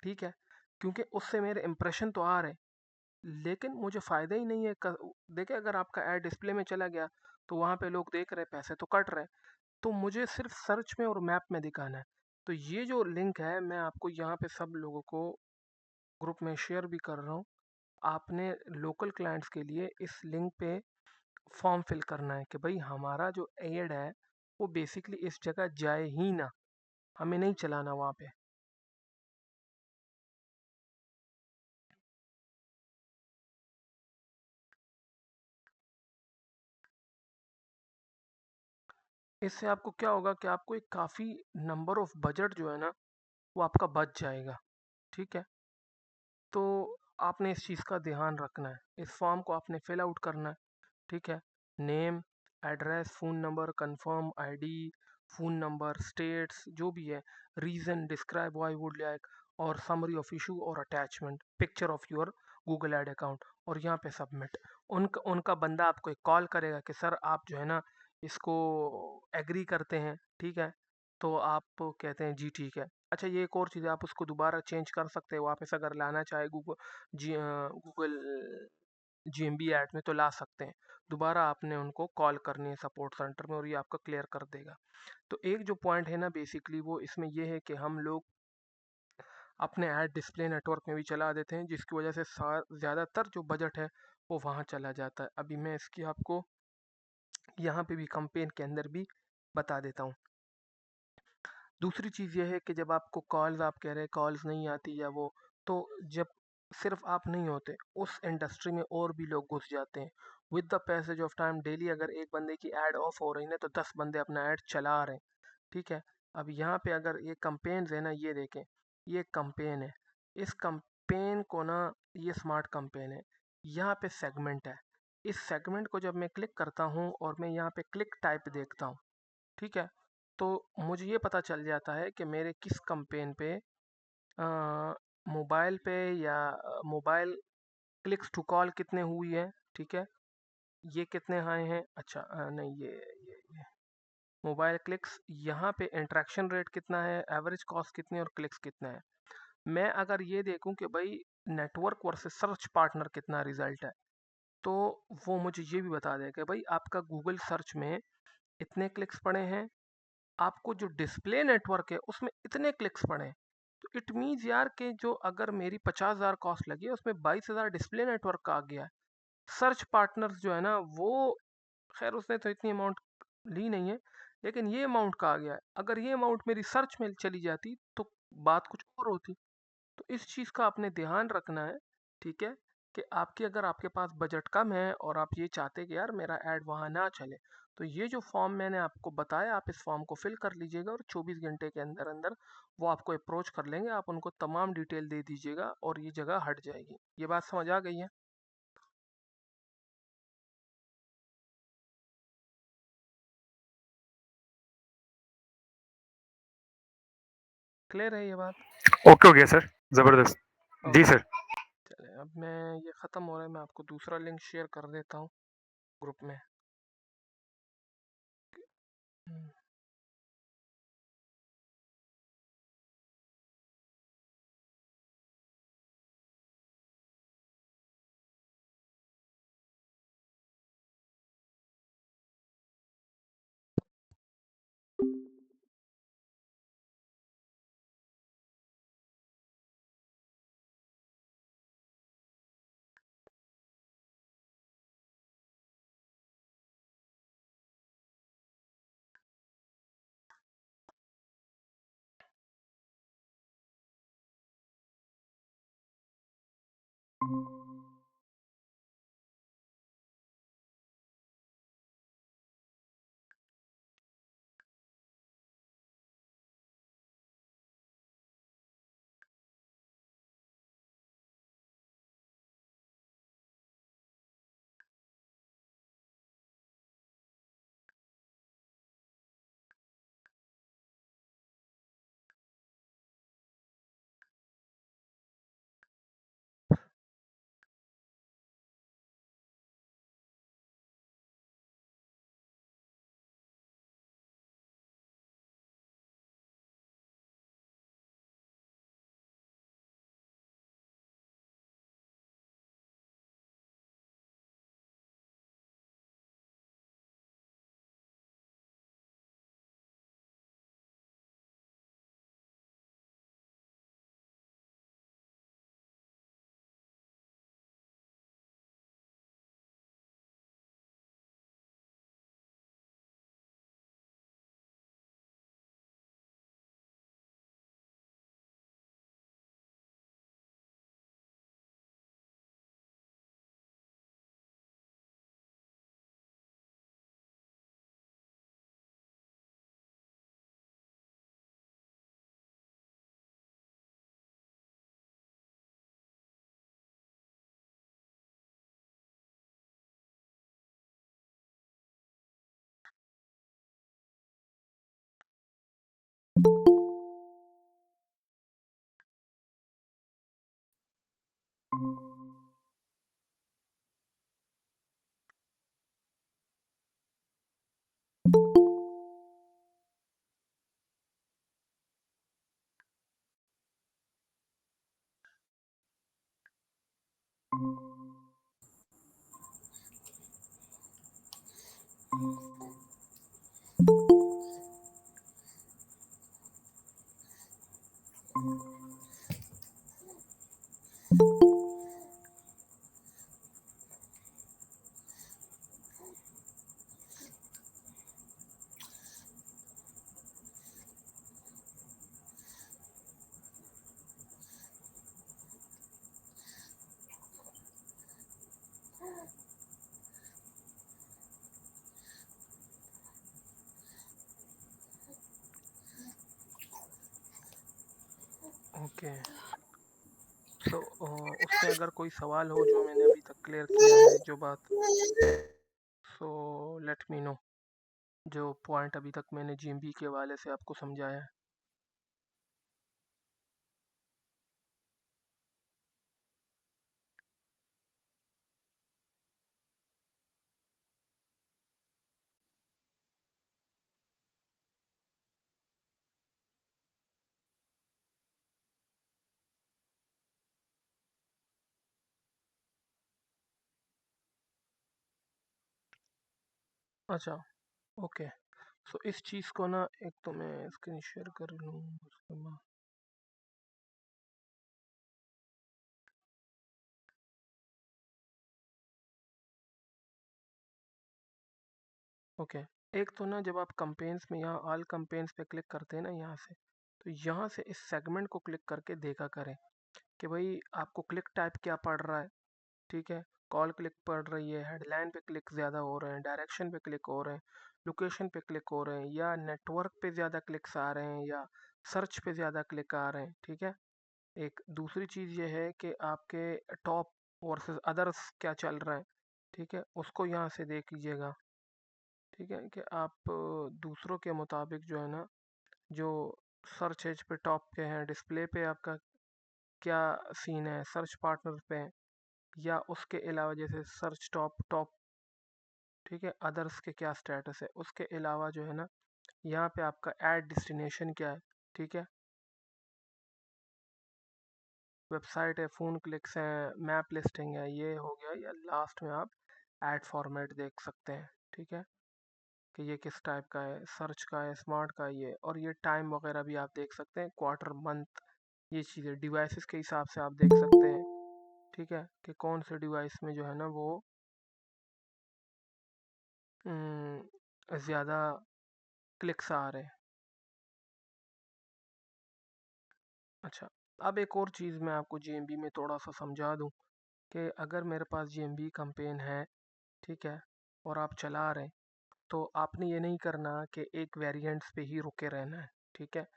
ठीक है। क्योंकि उससे मेरे इंप्रेशन तो आ रहे, लेकिन मुझे फ़ायदा ही नहीं है। देखिए, अगर आपका ऐड डिस्प्ले में चला गया तो वहाँ पे लोग देख रहे, पैसे तो कट रहे। तो मुझे सिर्फ सर्च में और मैप में दिखाना है। तो ये जो लिंक है मैं आपको यहाँ पे सब लोगों को ग्रुप में शेयर भी कर रहा हूँ। आपने लोकल क्लाइंट्स के लिए इस लिंक पे फॉर्म फिल करना है कि भाई हमारा जो एड है वो बेसिकली इस जगह जाए ही ना, हमें नहीं चलाना वहाँ पे। इससे आपको क्या होगा कि आपको एक काफ़ी नंबर ऑफ बजट जो है ना वो आपका बच जाएगा, ठीक है। तो आपने इस चीज़ का ध्यान रखना है, इस फॉर्म को आपने फिल आउट करना है, ठीक है। Name, address, phone number, confirm ID, phone number, states जो भी है, reason, describe why would like, और समरी ऑफ इशू और attachment, picture of your Google add account, और यहाँ पे सबमिट। उनका उनका बंदा आपको एक कॉल करेगा कि सर आप जो है ना इसको एग्री करते हैं, ठीक है। तो आप कहते हैं जी ठीक है। अच्छा, ये एक और चीज़ है, आप उसको दोबारा चेंज कर सकते हो वापस, अगर लाना चाहे गूगल जीएमबी ऐड में तो ला सकते हैं। दोबारा आपने उनको कॉल करनी है सपोर्ट सेंटर में और ये आपका क्लियर कर देगा। तो एक जो पॉइंट है ना बेसिकली वो इसमें ये है कि हम लोग अपने ऐड डिस्प्ले नेटवर्क में भी चला देते हैं, जिसकी वजह से ज़्यादातर जो बजट है वो वहाँ चला जाता है। अभी मैं इसकी आपको यहाँ पे भी कंपेन के अंदर भी बता देता हूँ। दूसरी चीज़ ये है कि जब आपको कॉल्स, आप कह रहे हैं कॉल्स नहीं आती या वो, तो जब सिर्फ आप नहीं होते, उस इंडस्ट्री में और भी लोग घुस जाते हैं। With the passage of time daily अगर एक बंदे की ऐड ऑफ हो रही है ना तो 10 बंदे अपना ऐड चला रहे हैं, ठीक है। अब यहाँ पे अगर ये कंपेन्स है ना, ये देखें, ये कंपेन है। इस कंपेन को ना, ये स्मार्ट कंपेन है, यहाँ पे सेगमेंट है। इस सेगमेंट को जब मैं क्लिक करता हूँ और मैं यहाँ पे क्लिक टाइप देखता हूँ, ठीक है, तो मुझे ये पता चल जाता है कि मेरे किस कंपेन पे मोबाइल पे या मोबाइल क्लिक्स टू कॉल कितने हुई है, ठीक है। ये कितने आए हैं, अच्छा नहीं, ये मोबाइल क्लिक्स, यहाँ पे इंट्रैक्शन रेट कितना है, एवरेज कॉस्ट कितनी है और क्लिक्स कितना है। मैं अगर ये देखूं कि भाई नेटवर्क वर्सेस सर्च पार्टनर कितना रिजल्ट है, तो वो मुझे ये भी बता देगा कि भाई आपका गूगल सर्च में इतने क्लिक्स पड़े हैं, आपको जो डिस्प्ले नेटवर्क है उसमें इतने क्लिक्स पड़े हैं। तो इट मीन्स यार कि जो अगर मेरी 50,000 कॉस्ट लगी है उसमें 22,000 डिस्प्ले नेटवर्क का आ गया है। सर्च पार्टनर्स जो है ना वो, खैर उसने तो इतनी अमाउंट ली नहीं है, लेकिन ये अमाउंट का आ गया है। अगर ये अमाउंट मेरी सर्च में चली जाती तो बात कुछ और होती। तो इस चीज़ का आपने ध्यान रखना है, ठीक है, कि आपकी, अगर आपके पास बजट कम है और आप ये चाहते कि यार मेरा ऐड वहाँ ना चले, तो ये जो फॉर्म मैंने आपको बताया, आप इस फॉर्म को फिल कर लीजिएगा और 24 घंटे के अंदर अंदर वो आपको अप्रोच कर लेंगे। आप उनको तमाम डिटेल दे दीजिएगा और ये जगह हट जाएगी। ये बात समझ आ गई है? क्लियर है ये बात? ओके हो गया सर, ज़बरदस्त। जी ओके, सर। चलिए अब मैं ये ख़त्म हो रहा है, मैं आपको दूसरा लिंक शेयर कर देता हूँ ग्रुप में। हम्म, ओके, सो उसमें अगर कोई सवाल हो जो मैंने अभी तक क्लियर किया है जो बात, सो लेट मी नो, जो पॉइंट अभी तक मैंने जीएमबी के हवाले से आपको समझाया है। अच्छा, ओके, सो इस चीज़ को ना एक तो मैं स्क्रीन शेयर कर लूँ उसके बाद। ओके, एक तो ना जब आप कंपेन्स में यहाँ ऑल कंपेन्स पे क्लिक करते हैं ना यहाँ से, तो यहाँ से इस सेगमेंट को क्लिक करके देखा करें कि भाई आपको क्लिक टाइप क्या पड़ रहा है। ठीक है, कॉल क्लिक पड़ रही है, हेडलाइन पे क्लिक ज़्यादा हो रहे हैं, डायरेक्शन पे क्लिक हो रहे हैं, लोकेशन पे क्लिक हो रहे हैं, या नेटवर्क पे ज़्यादा क्लिक्स आ रहे हैं, या सर्च पे ज़्यादा क्लिक आ रहे हैं। ठीक है, एक दूसरी चीज़ ये है कि आपके टॉप वर्सेस अदर्स क्या चल रहा है। ठीक है, उसको यहाँ से देख लीजिएगा। ठीक है, कि आप दूसरों के मुताबिक जो है ना, जो सर्च एज पे टॉप पे हैं, डिस्प्ले पे आपका क्या सीन है, सर्च पार्टनर पे या उसके अलावा जैसे सर्च टॉप टॉप, ठीक है, अदर्स के क्या स्टेटस है, उसके अलावा जो है ना यहाँ पे आपका ऐड डेस्टिनेशन क्या है, ठीक है, वेबसाइट है, फ़ोन क्लिक्स हैं, मैप लिस्टिंग है, ये हो गया। या लास्ट में आप ऐड फॉर्मेट देख सकते हैं, ठीक है, कि ये किस टाइप का है, सर्च का है, स्मार्ट का है ये, और ये टाइम वगैरह भी आप देख सकते हैं, क्वार्टर, मंथ, ये चीज़ें डिवाइसेस के हिसाब से आप देख सकते हैं, ठीक है, कि कौन से डिवाइस में जो है ना वो ज़्यादा क्लिक्स आ रहे हैं। अच्छा, अब एक और चीज़ मैं आपको GMB में थोड़ा सा समझा दूं कि अगर मेरे पास GMB कैंपेन है, ठीक है, और आप चला रहे हैं, तो आपने ये नहीं करना कि एक वेरिएंट्स पे ही रुके रहना है, ठीक है।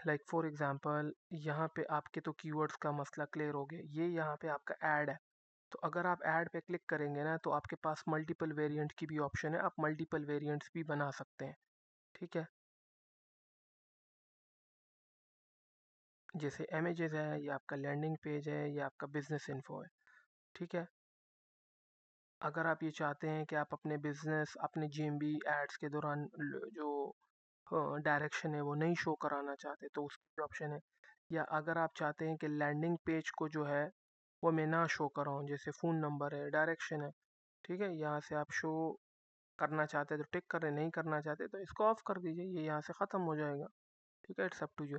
लाइक फॉर एग्जांपल यहाँ पे आपके तो कीवर्ड्स का मसला क्लियर हो गया, ये यहाँ पे आपका ऐड है, तो अगर आप ऐड पे क्लिक करेंगे ना तो आपके पास मल्टीपल वेरिएंट की भी ऑप्शन है, आप मल्टीपल वेरिएंट्स भी बना सकते हैं, ठीक है। जैसे इमेजेस है, या आपका लैंडिंग पेज है, या आपका बिजनेस इन्फो है, ठीक है। अगर आप ये चाहते हैं कि आप अपने बिजनेस, अपने GMB एड्स के दौरान जो डायरेक्शन है वो नहीं शो कराना चाहते तो उसकी भी ऑप्शन है। या अगर आप चाहते हैं कि लैंडिंग पेज को जो है वो मैं ना शो कराऊँ, जैसे फ़ोन नंबर है, डायरेक्शन है, ठीक है, यहाँ से आप शो करना चाहते हैं तो टिक करें, नहीं करना चाहते तो इसको ऑफ कर दीजिए, ये यहाँ से ख़त्म हो जाएगा, ठीक है, it's up to you.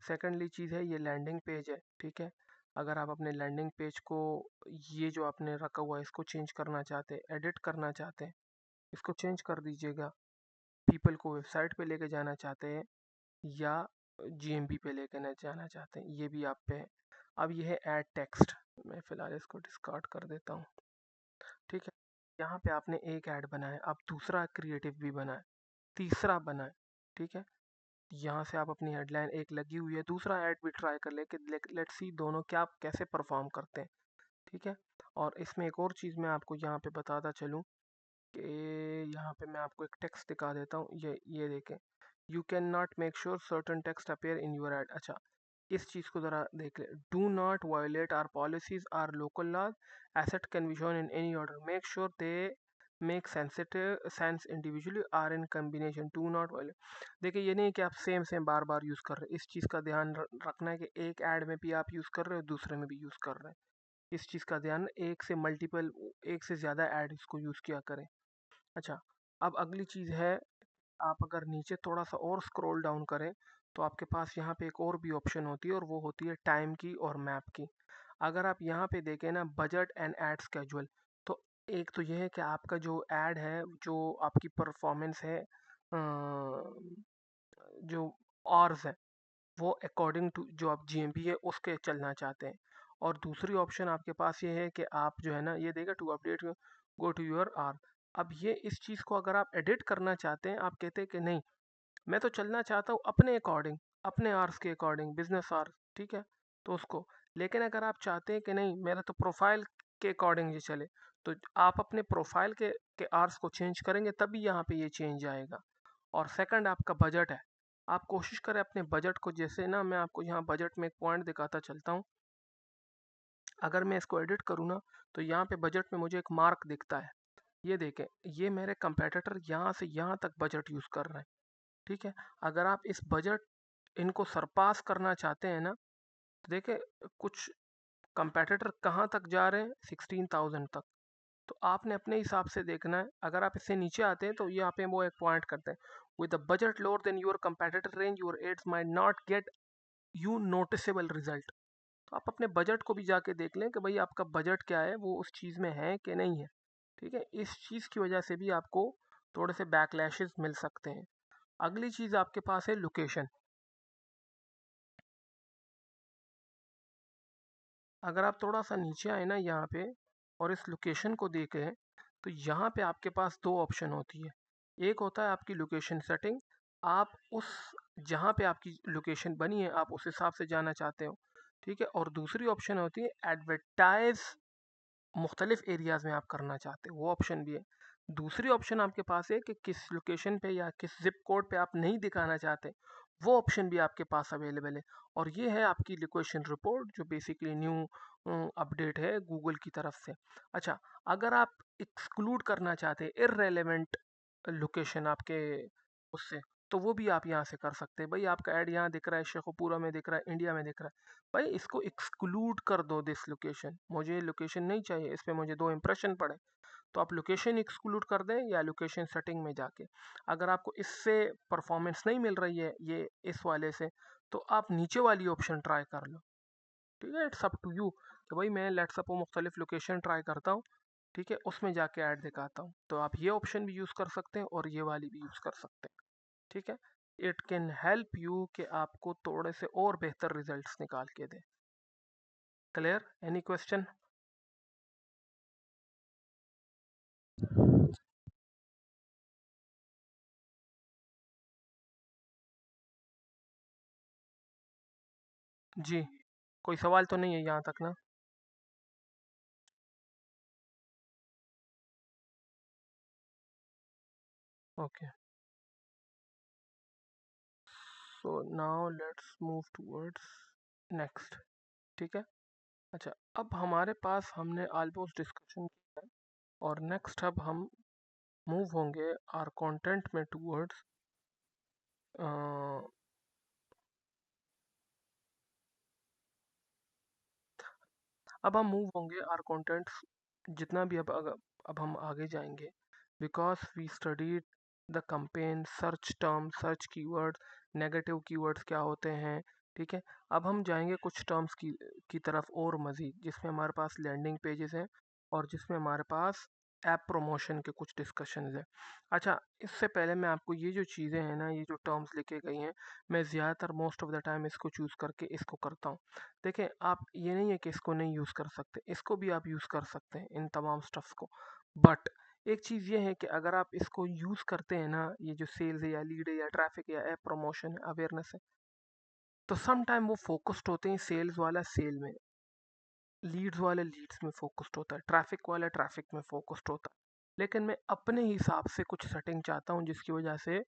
Secondly चीज़ है ये लैंडिंग पेज है, ठीक है, अगर आप अपने लैंडिंग पेज को, ये जो आपने रखा हुआ है इसको चेंज करना चाहते हैं, एडिट करना चाहते हैं, इसको चेंज कर दीजिएगा, पीपल को वेबसाइट पे लेके जाना चाहते हैं या GMB पे लेके न जाना चाहते हैं, ये भी आप पे है। अब ये है ऐड टेक्स्ट, मैं फ़िलहाल इसको डिस्कार्ड कर देता हूँ, ठीक है। यहाँ पे आपने एक ऐड बनाया, अब दूसरा क्रिएटिव भी बनाए, तीसरा बनाए, ठीक है, यहाँ से आप अपनी हेडलाइन एक लगी हुई है, दूसरा ऐड भी ट्राई कर ले कि लेट्स सी दोनों क्या कैसे परफॉर्म करते हैं, ठीक है। और इसमें एक और चीज़ मैं आपको यहाँ पे बताता चलूँ कि यहाँ पे मैं आपको एक टेक्स्ट दिखा देता हूँ, ये देखें, you can not make sure certain text appear in your ad. अच्छा, इस चीज़ को ज़रा देख ले, do not violate our policies or local laws, asset can be shown in any order, make sure they make sensitive sense individually or in combination, do not violate. देखिए ये नहीं कि आप सेम सेम बार बार यूज़ कर रहे हैं, इस चीज़ का ध्यान रखना है कि एक ऐड में भी आप यूज़ कर रहे हो, दूसरे में भी यूज़ कर रहे हैं, इस चीज़ का ध्यान, एक से मल्टीपल, एक से ज़्यादा ऐड इसको यूज़ किया करें। अच्छा, अब अगली चीज़ है, आप अगर नीचे थोड़ा सा और स्क्रॉल डाउन करें तो आपके पास यहाँ पे एक और भी ऑप्शन होती है, और वो होती है टाइम की और मैप की। अगर आप यहाँ पे देखें ना, बजट एंड एड स्केजुअल, तो एक तो ये है कि आपका जो ऐड है, जो आपकी परफॉर्मेंस है, जो ऑर्स है, वो अकॉर्डिंग टू जो आप GMB है उसके चलना चाहते हैं। और दूसरी ऑप्शन आपके पास ये है कि आप जो है ना, ये देगा to update go to your आर। अब ये इस चीज़ को अगर आप एडिट करना चाहते हैं, आप कहते हैं कि नहीं, मैं तो चलना चाहता हूँ अपने अकॉर्डिंग, अपने आर्स के अकॉर्डिंग, बिजनेस आर्स, ठीक है, तो उसको, लेकिन अगर आप चाहते हैं कि नहीं मेरा तो प्रोफाइल के अकॉर्डिंग ये चले, तो आप अपने प्रोफाइल के आर्स को चेंज करेंगे तभी यहाँ पे ये चेंज आएगा। और सेकंड आपका बजट है, आप कोशिश करें अपने बजट को, जैसे ना मैं आपको यहाँ बजट में एक पॉइंट दिखाता चलता हूँ, अगर मैं इसको एडिट करूँ ना तो यहाँ पे बजट में मुझे एक मार्क दिखता है, ये देखें, ये मेरे कंपेटिटर यहाँ से यहाँ तक बजट यूज़ कर रहे हैं, ठीक है। अगर आप इस बजट इनको सरपास करना चाहते हैं ना, तो देखें कुछ कंपेटिटर कहाँ तक जा रहे हैं, 16,000 तक, तो आपने अपने हिसाब से देखना है। अगर आप इससे नीचे आते हैं तो यहाँ पे वो एक पॉइंट करते हैं, with the budget lower than your competitor range your ads might not get you noticeable result. तो आप अपने बजट को भी जाके देख लें कि भाई आपका बजट क्या है, वो उस चीज़ में है कि नहीं है, ठीक है, इस चीज़ की वजह से भी आपको थोड़े से बैकलैशेस मिल सकते हैं। अगली चीज़ आपके पास है लोकेशन। अगर आप थोड़ा सा नीचे आए ना यहाँ पे और इस लोकेशन को देखें, तो यहाँ पे आपके पास दो ऑप्शन होती है, एक होता है आपकी लोकेशन सेटिंग, आप उस जहाँ पे आपकी लोकेशन बनी है आप उस हिसाब से जाना चाहते हो, ठीक है, और दूसरी ऑप्शन होती है एडवर्टाइज, मुख्तलिफ एरियाज़ में आप करना चाहते हो, वो ऑप्शन भी है। दूसरी ऑप्शन आपके पास है कि किस लोकेशन पे या किस जिप कोड पे आप नहीं दिखाना चाहते, वो ऑप्शन भी आपके पास अवेलेबल है। और ये है आपकी लोकेशन रिपोर्ट जो बेसिकली न्यू अपडेट है गूगल की तरफ से। अच्छा, अगर आप एक्सक्लूड करना चाहते हैं इररेलेवेंट लोकेशन आपके उससे, तो वो भी आप यहाँ से कर सकते हैं। भाई आपका ऐड यहाँ दिख रहा है, शेखोपुरा में दिख रहा है, इंडिया में दिख रहा है, भाई इसको एक्सक्लूड कर दो दिस लोकेशन, मुझे लोकेशन नहीं चाहिए, इस पे मुझे 2 इंप्रेशन पड़े। तो आप लोकेशन एक्सक्लूड कर दें या लोकेशन सेटिंग में जाके, अगर आपको इससे परफॉर्मेंस नहीं मिल रही है ये इस वाले से, तो आप नीचे वाली ऑप्शन ट्राई कर लो। ठीक है, इट्स अप टू यू कि भाई मैं लेट्स सपोज मुख्तलिफ लोकेशन ट्राई करता हूँ, ठीक है, उसमें जाके ऐड दिखाता हूँ। तो आप ये ऑप्शन भी यूज़ कर सकते हैं और ये वाली भी यूज़ कर सकते हैं। ठीक है, इट कैन हेल्प यू कि आपको थोड़े से और बेहतर रिजल्ट्स निकाल के दे। क्लियर? Any question? जी, कोई सवाल तो नहीं है यहाँ तक ना? Okay, so now let's move towards next. ठीक है, अच्छा, अब हमारे पास हमने ऑलमोस्ट डिस्कशन किया है और नेक्स्ट अब हम मूव होंगे आर कंटेंट में टूवर्ड्स अब हम मूव होंगे आर कंटेंट जितना भी अब हम आगे जाएंगे, because we studied the campaign search term, search keyword, negative keywords क्या होते हैं। ठीक है, अब हम जाएंगे कुछ टर्म्स की तरफ और मज़ीद, जिसमें हमारे पास लैंडिंग पेजेस हैं और जिसमें हमारे पास ऐप प्रमोशन के कुछ डिस्कशंस हैं। अच्छा, इससे पहले मैं आपको ये जो चीज़ें हैं ना, ये जो टर्म्स लिखे गई हैं, मैं ज़्यादातर मोस्ट ऑफ द टाइम इसको चूज़ करके इसको करता हूँ। देखें, आप ये नहीं है कि इसको नहीं यूज़ कर सकते, इसको भी आप यूज़ कर सकते हैं इन तमाम स्टफ्स को। बट एक चीज़ ये है कि अगर आप इसको यूज़ करते हैं ना, ये जो सेल्स है या लीड है या ट्रैफिक या ऐप प्रमोशन है, अवेयरनेस है, तो सम टाइम वो फोकस्ड होते हैं, सेल्स वाला सेल में, लीड्स वाले लीड्स में फोकस्ड होता है, ट्रैफिक वाला ट्रैफिक में फोकस्ड होता है। लेकिन मैं अपने हिसाब से कुछ सेटिंग चाहता हूँ जिसकी वजह से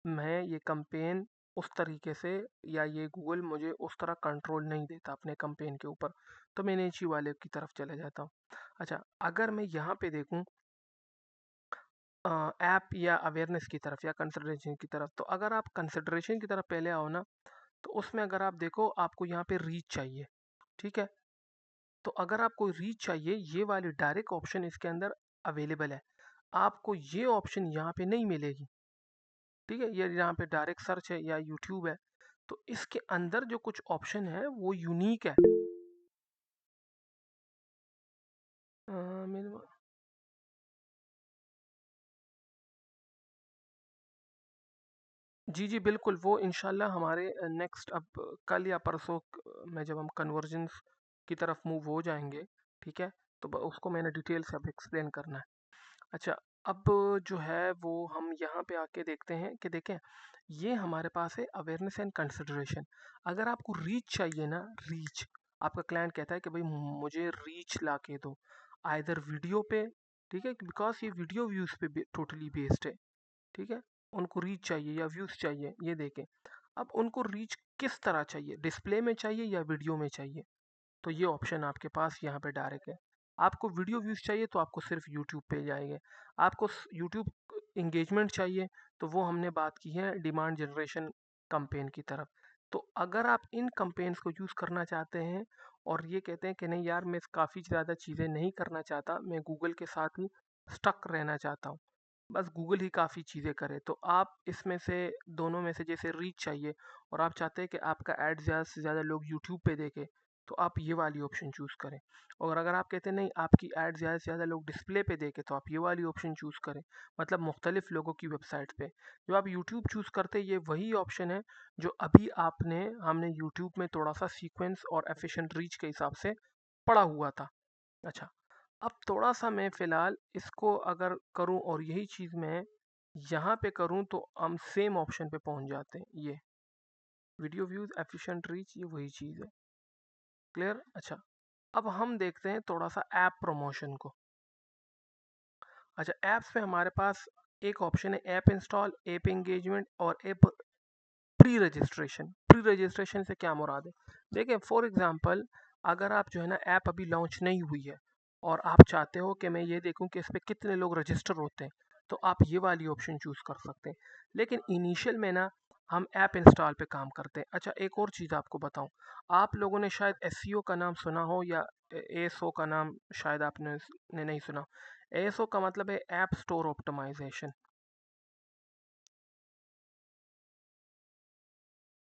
मैं ये कंपेन उस तरीके से, या ये गूगल मुझे उस तरह कंट्रोल नहीं देता अपने कंपेन के ऊपर, तो मैं नीची वाले की तरफ चले जाता हूँ। अच्छा, अगर मैं यहाँ पे देखूँ ऐप या अवेयरनेस की तरफ या कंसिडरेशन की तरफ, तो अगर आप कंसिडरेशन की तरफ पहले आओ ना, तो उसमें अगर आप देखो आपको यहाँ पे रीच चाहिए। ठीक है, तो अगर आपको रीच चाहिए, ये वाली डायरेक्ट ऑप्शन इसके अंदर अवेलेबल है, आपको ये ऑप्शन यहाँ पे नहीं मिलेगी। ठीक है, ये यहाँ पे डायरेक्ट सर्च है या यूट्यूब है, तो इसके अंदर जो कुछ ऑप्शन है वो यूनिक है। मेरे जी जी बिल्कुल, वो इंशाल्लाह हमारे नेक्स्ट अब कल या परसों में जब हम कन्वर्जेंस की तरफ मूव हो जाएंगे, ठीक है, तो उसको मैंने डिटेल से अब एक्सप्लेन करना है। अच्छा, अब जो है वो हम यहाँ पे आके देखते हैं कि देखें, ये हमारे पास है अवेयरनेस एंड कंसिडरेशन। अगर आपको रीच चाहिए ना, रीच, आपका क्लाइंट कहता है कि भाई मुझे रीच ला के दो, आइदर वीडियो पे, ठीक है, बिकॉज ये वीडियो व्यूज़ पे टोटली बेस्ड है। ठीक है, उनको रीच चाहिए या व्यूज़ चाहिए, ये देखें। अब उनको रीच किस तरह चाहिए, डिस्प्ले में चाहिए या वीडियो में चाहिए, तो ये ऑप्शन आपके पास यहाँ पे डायरेक्ट है। आपको वीडियो व्यूज़ चाहिए तो आपको सिर्फ यूट्यूब पे जाएंगे। आपको यूट्यूब इंगेजमेंट चाहिए तो वो हमने बात की है डिमांड जनरेशन कंपेन की तरफ। तो अगर आप इन कंपेन्स को यूज़ करना चाहते हैं और ये कहते हैं कि नहीं यार मैं काफ़ी ज़्यादा चीज़ें नहीं करना चाहता, मैं गूगल के साथ ही स्टक रहना चाहता हूँ, बस गूगल ही काफ़ी चीज़ें करे, तो आप इसमें से दोनों में से जैसे रीच चाहिए और आप चाहते हैं कि आपका ऐड ज़्यादा से ज़्यादा लोग यूट्यूब पे देखें, तो आप ये वाली ऑप्शन चूज़ करें। और अगर आप कहते हैं नहीं आपकी ऐड ज़्यादा से ज़्यादा लोग डिस्प्ले पे देखें, तो आप ये वाली ऑप्शन चूज़ करें, मतलब मुख्तलिफ लोगों की वेबसाइट पे। जो आप यूट्यूब चूज़ करते हैं, ये वही ऑप्शन है जो अभी हमने यूट्यूब में थोड़ा सा सीक्वेंस और एफिशिएंट रीच के हिसाब से पढ़ा हुआ था। अच्छा, अब थोड़ा सा मैं फ़िलहाल इसको अगर करूं और यही चीज़ मैं यहाँ पे करूं, तो हम सेम ऑप्शन पे पहुंच जाते हैं, ये वीडियो व्यूज़ एफिशिएंट रीच, ये वही चीज़ है। क्लियर? अच्छा, अब हम देखते हैं थोड़ा सा ऐप प्रमोशन को। अच्छा, ऐप्स में हमारे पास एक ऑप्शन है ऐप इंस्टॉल, ऐप एंगेजमेंट और app pre registration. Pre registration से क्या मुराद है? देखिए फॉर एग्जांपल, अगर आप जो है ना ऐप अभी लॉन्च नहीं हुई है और आप चाहते हो कि मैं ये देखूं कि इस पे कितने लोग रजिस्टर होते हैं, तो आप ये वाली ऑप्शन चूज़ कर सकते हैं। लेकिन इनिशियल में ना हम ऐप इंस्टॉल पे काम करते हैं। अच्छा, एक और चीज़ आपको बताऊं, आप लोगों ने शायद एसईओ का नाम सुना हो या एएसओ का नाम शायद आपने ने नहीं सुना। एएसओ का मतलब है ऐप स्टोर ऑप्टिमाइजेशन,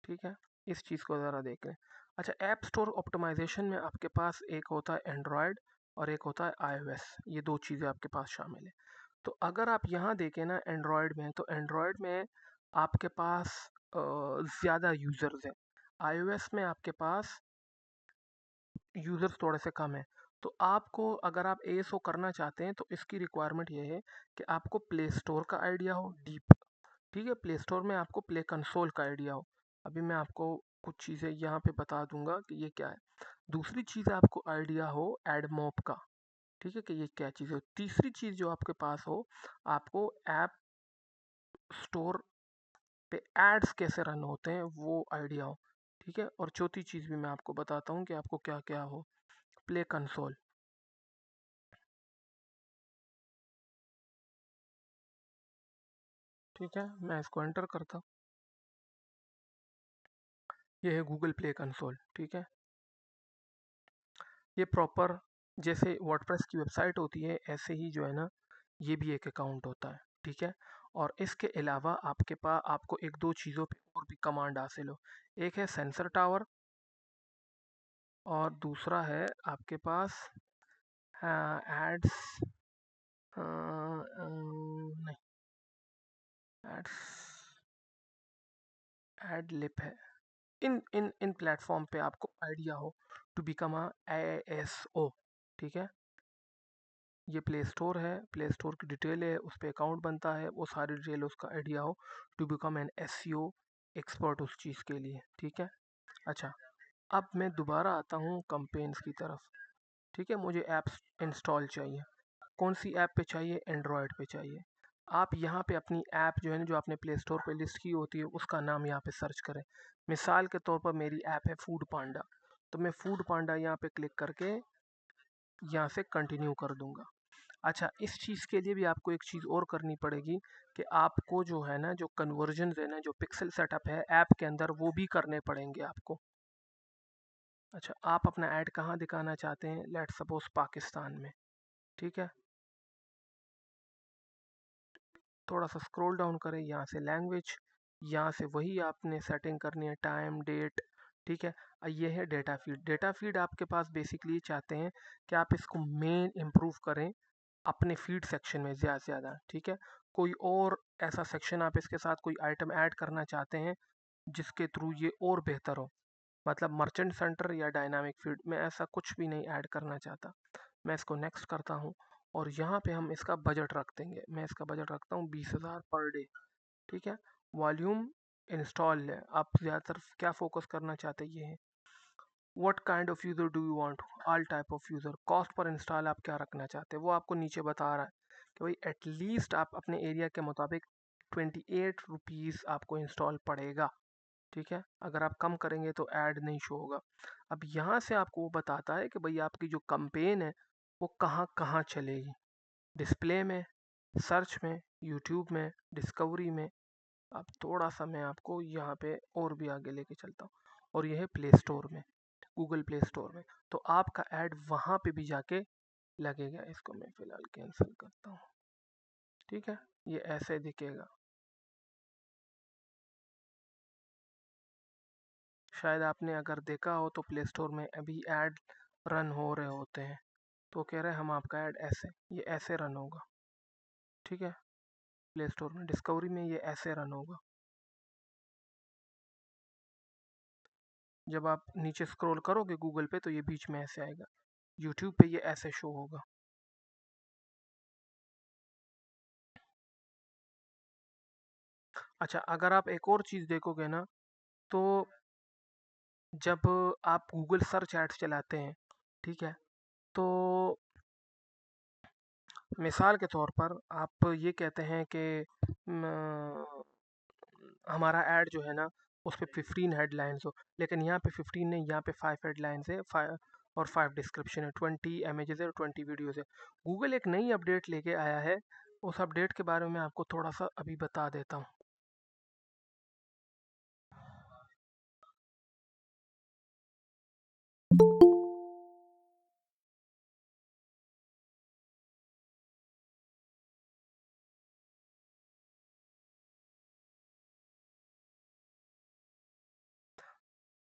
ठीक है? इस चीज़ को ज़रा देख लें। अच्छा, ऐप स्टोर ऑप्टिमाइजेशन में आपके पास एक होता है एंड्रॉयड और एक होता है आईओएस, ये दो चीज़ें आपके पास शामिल है। तो अगर आप यहाँ देखें ना एंड्रॉयड में, तो एंड्रॉयड में आपके पास ज़्यादा यूज़र्स हैं। आईओएस में आपके पास यूज़र्स थोड़े से कम हैं। तो आपको अगर आप एएसओ करना चाहते हैं तो इसकी रिक्वायरमेंट ये है कि आपको प्ले स्टोर का आइडिया हो डीप, ठीक है? प्ले स्टोर में आपको प्ले कंसोल का आइडिया हो। अभी मैं आपको कुछ चीज़ें यहाँ पे बता दूंगा कि ये क्या है। दूसरी चीज़ आपको आइडिया हो एडमॉब का, ठीक है, कि ये क्या चीज़ है। तीसरी चीज़ जो आपके पास हो, आपको ऐप स्टोर पे एड्स कैसे रन होते हैं वो आइडिया हो, ठीक है। और चौथी चीज़ भी मैं आपको बताता हूँ कि आपको क्या क्या हो, प्ले कंसोल, ठीक है। मैं इसको एंटर करता हूँ, ये है गूगल प्ले कंसोल, ठीक है। ये प्रॉपर जैसे वर्डप्रेस की वेबसाइट होती है ऐसे ही जो है ना ये भी एक अकाउंट होता है, ठीक है। और इसके अलावा आपके पास आपको एक दो चीज़ों पे और भी कमांड हासिल हो। एक है सेंसर टावर और दूसरा है आपके पास एड्स, नहीं, एड्स, एड लिप है। इन प्लेटफॉर्म पे आपको आइडिया हो टू बिकम अ ASO, ठीक है। ये प्ले स्टोर है, प्ले स्टोर की डिटेल है, उस पर अकाउंट बनता है, वो सारी डिटेल उसका आइडिया हो to become an SEO expert उस चीज़ के लिए, ठीक है। अच्छा, अब मैं दोबारा आता हूँ कंपेन्स की तरफ, ठीक है। मुझे ऐप्स इंस्टॉल चाहिए, कौन सी ऐप पे चाहिए? एंड्रॉयड पे चाहिए। आप यहाँ पे अपनी ऐप जो है ना जो आपने प्ले स्टोर पे लिस्ट की होती है उसका नाम यहाँ पे सर्च करें। मिसाल के तौर पर मेरी ऐप है फूड पांडा, तो मैं फूड पांडा यहाँ पे क्लिक करके यहाँ से कंटिन्यू कर दूंगा। अच्छा, इस चीज़ के लिए भी आपको एक चीज़ और करनी पड़ेगी कि आपको जो है ना जो कन्वर्जन है ना जो पिक्सल सेटअप है ऐप के अंदर वो भी करने पड़ेंगे आपको। अच्छा, आप अपना ऐड कहाँ दिखाना चाहते हैं? लेट सपोज पाकिस्तान में, ठीक है। थोड़ा सा स्क्रॉल डाउन करें, यहाँ से लैंग्वेज, यहाँ से वही आपने सेटिंग करनी है, टाइम डेट, ठीक है। ये है डेटा फीड। डेटा फीड आपके पास बेसिकली चाहते हैं कि आप इसको मेन इम्प्रूव करें अपने फीड सेक्शन में ज़्यादा से ज़्यादा, ठीक है। कोई और ऐसा सेक्शन आप इसके साथ कोई आइटम ऐड करना चाहते हैं जिसके थ्रू ये और बेहतर हो, मतलब मर्चेंट सेंटर या डायनामिक फीड में ऐसा कुछ भी नहीं ऐड करना चाहता। मैं इसको नेक्स्ट करता हूँ और यहाँ पे हम इसका बजट रख देंगे। मैं इसका बजट रखता हूँ 20,000 पर डे, ठीक है। वॉल्यूम इंस्टॉल है, आप ज़्यादातर क्या फोकस करना चाहते हैं ये है। What kind of user do you want? All type of user. Cost per install आप क्या रखना चाहते हैं वो आपको नीचे बता रहा है कि भाई एटलीस्ट आप अपने एरिया के मुताबिक 28 रुपीज़ आपको इंस्टॉल पड़ेगा, ठीक है। अगर आप कम करेंगे तो ऐड नहीं शो होगा। अब यहाँ से आपको वो बताता है कि भाई आपकी जो कंपेन है वो कहाँ कहाँ चलेगी, डिस्प्ले में, सर्च में, यूट्यूब में, डिस्कवरी में। अब थोड़ा सा मैं आपको यहाँ पे और भी आगे लेके चलता हूँ और यह है प्ले स्टोर में, गूगल प्ले स्टोर में। तो आपका ऐड वहाँ पे भी जाके लगेगा। इसको मैं फ़िलहाल कैंसिल करता हूँ, ठीक है। ये ऐसे दिखेगा, शायद आपने अगर देखा हो तो प्ले स्टोर में अभी ऐड रन हो रहे होते हैं, तो कह रहे हैं हम आपका ऐड ऐसे, ये ऐसे रन होगा, ठीक है। प्ले स्टोर में डिस्कवरी में ये ऐसे रन होगा। जब आप नीचे स्क्रॉल करोगे गूगल पे तो ये बीच में ऐसे आएगा, यूट्यूब पे ये ऐसे शो होगा। अच्छा, अगर आप एक और चीज़ देखोगे ना, तो जब आप गूगल सर्च एड्स चलाते हैं, ठीक है, तो मिसाल के तौर पर आप ये कहते हैं कि हमारा ऐड जो है ना उस पे 15 हेडलाइंस हो, लेकिन यहाँ पे 15 नहीं, यहाँ पे 5 हेडलाइंस है, 5 और 5 डिस्क्रिप्शन है, 20 इमेजेस है और 20 वीडियोस है। गूगल एक नई अपडेट लेके आया है, उस अपडेट के बारे में आपको थोड़ा सा अभी बता देता हूँ।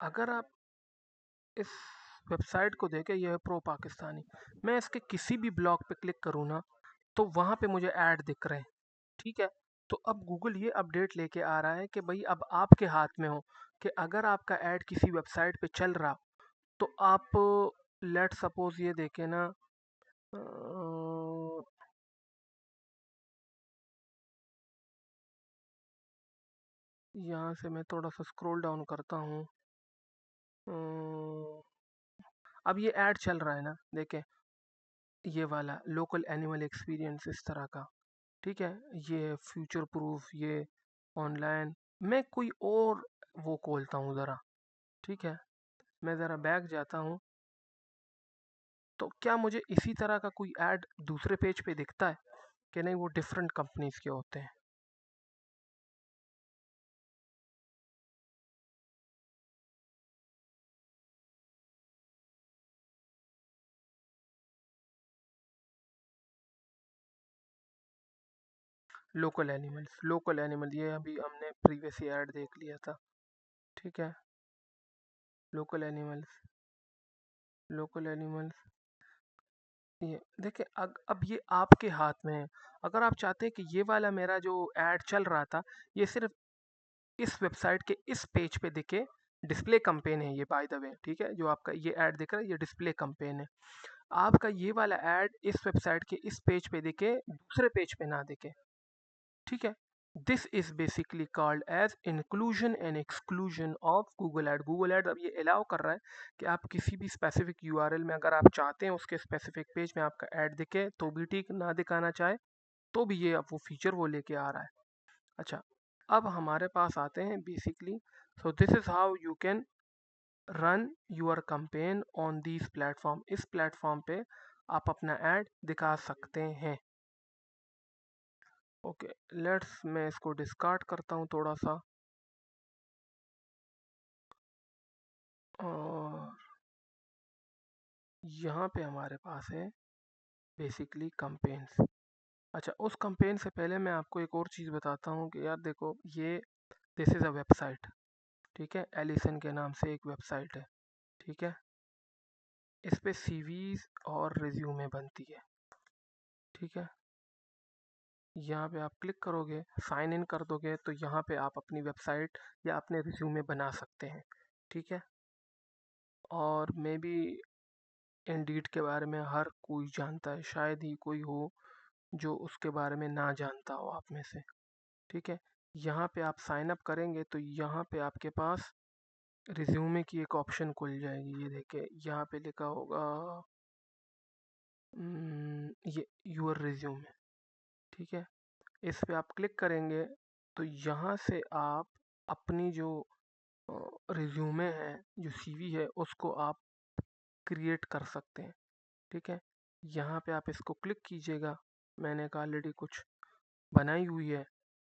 अगर आप इस वेबसाइट को देखें, यह है प्रो पाकिस्तानी, मैं इसके किसी भी ब्लॉग पे क्लिक करूँ ना तो वहाँ पे मुझे ऐड दिख रहे हैं, ठीक है। तो अब गूगल ये अपडेट लेके आ रहा है कि भाई अब आपके हाथ में हो कि अगर आपका ऐड किसी वेबसाइट पे चल रहा तो आप लेट सपोज ये देखें ना, यहाँ से मैं थोड़ा सा स्क्रॉल डाउन करता हूँ। अब ये ऐड चल रहा है ना, देखें ये वाला लोकल एनिमल एक्सपीरियंस इस तरह का, ठीक है। ये फ्यूचर प्रूफ, ये ऑनलाइन, मैं कोई और वो खोलता हूँ ज़रा, ठीक है। मैं ज़रा बैक जाता हूँ, तो क्या मुझे इसी तरह का कोई ऐड दूसरे पेज पे दिखता है कि नहीं, वो डिफरेंट कंपनीज के होते हैं। लोकल एनिमल ये अभी हमने प्रीवियस ही ऐड देख लिया था, ठीक है। लोकल एनिमल्स, लोकल एनिमल्स, ये देखिए अब ये आपके हाथ में है। अगर आप चाहते हैं कि ये वाला मेरा जो ऐड चल रहा था ये सिर्फ इस वेबसाइट के इस पेज पे दिखे, डिस्प्ले कैंपेन है ये बाय द वे, ठीक है। जो आपका ये ऐड दिख रहा है ये डिस्प्ले कैंपेन है। आपका ये वाला ऐड इस वेबसाइट के इस पेज पे दिखे, दूसरे पेज पे ना दिखे, ठीक है। This is basically called as inclusion and exclusion of Google ad. Google ad अब ये अलाउ कर रहा है कि आप किसी भी स्पेसिफिक यूआरएल में अगर आप चाहते हैं उसके स्पेसिफिक पेज में आपका ऐड दिखे तो भी ठीक, ना दिखाना चाहे तो भी ये अब वो फीचर वो लेके आ रहा है। अच्छा, अब हमारे पास आते हैं basically, so this is how you can run your campaign on this platform. इस प्लेटफॉर्म पे आप अपना ऐड दिखा सकते हैं। ओके, लेट्स मैं इसको डिस्कार्ड करता हूँ थोड़ा सा, और यहाँ पे हमारे पास है बेसिकली कैंपेन्स। अच्छा, उस कैंपेन से पहले मैं आपको एक और चीज़ बताता हूँ कि यार देखो ये दिस इज़ अ वेबसाइट, ठीक है। एलिसन के नाम से एक वेबसाइट है, ठीक है। इस पे सीवीज और रिज्यूमे बनती है, ठीक है। यहाँ पे आप क्लिक करोगे, साइन इन कर दोगे तो यहाँ पे आप अपनी वेबसाइट या अपने रिज्यूमे बना सकते हैं, ठीक है। और मे बी इंडीड के बारे में हर कोई जानता है, शायद ही कोई हो जो उसके बारे में ना जानता हो आप में से, ठीक है। यहाँ पे आप साइन अप करेंगे तो यहाँ पे आपके पास रिज्यूमे की एक ऑप्शन खुल जाएगी। ये देखिए यहाँ पे लिखा होगा ये यूर रिज्यूमे, ठीक है। इस पे आप क्लिक करेंगे तो यहाँ से आप अपनी जो रिज्यूमे है, जो सीवी है, उसको आप क्रिएट कर सकते हैं, ठीक है। यहाँ पे आप इसको क्लिक कीजिएगा, मैंने ऑलरेडी कुछ बनाई हुई है,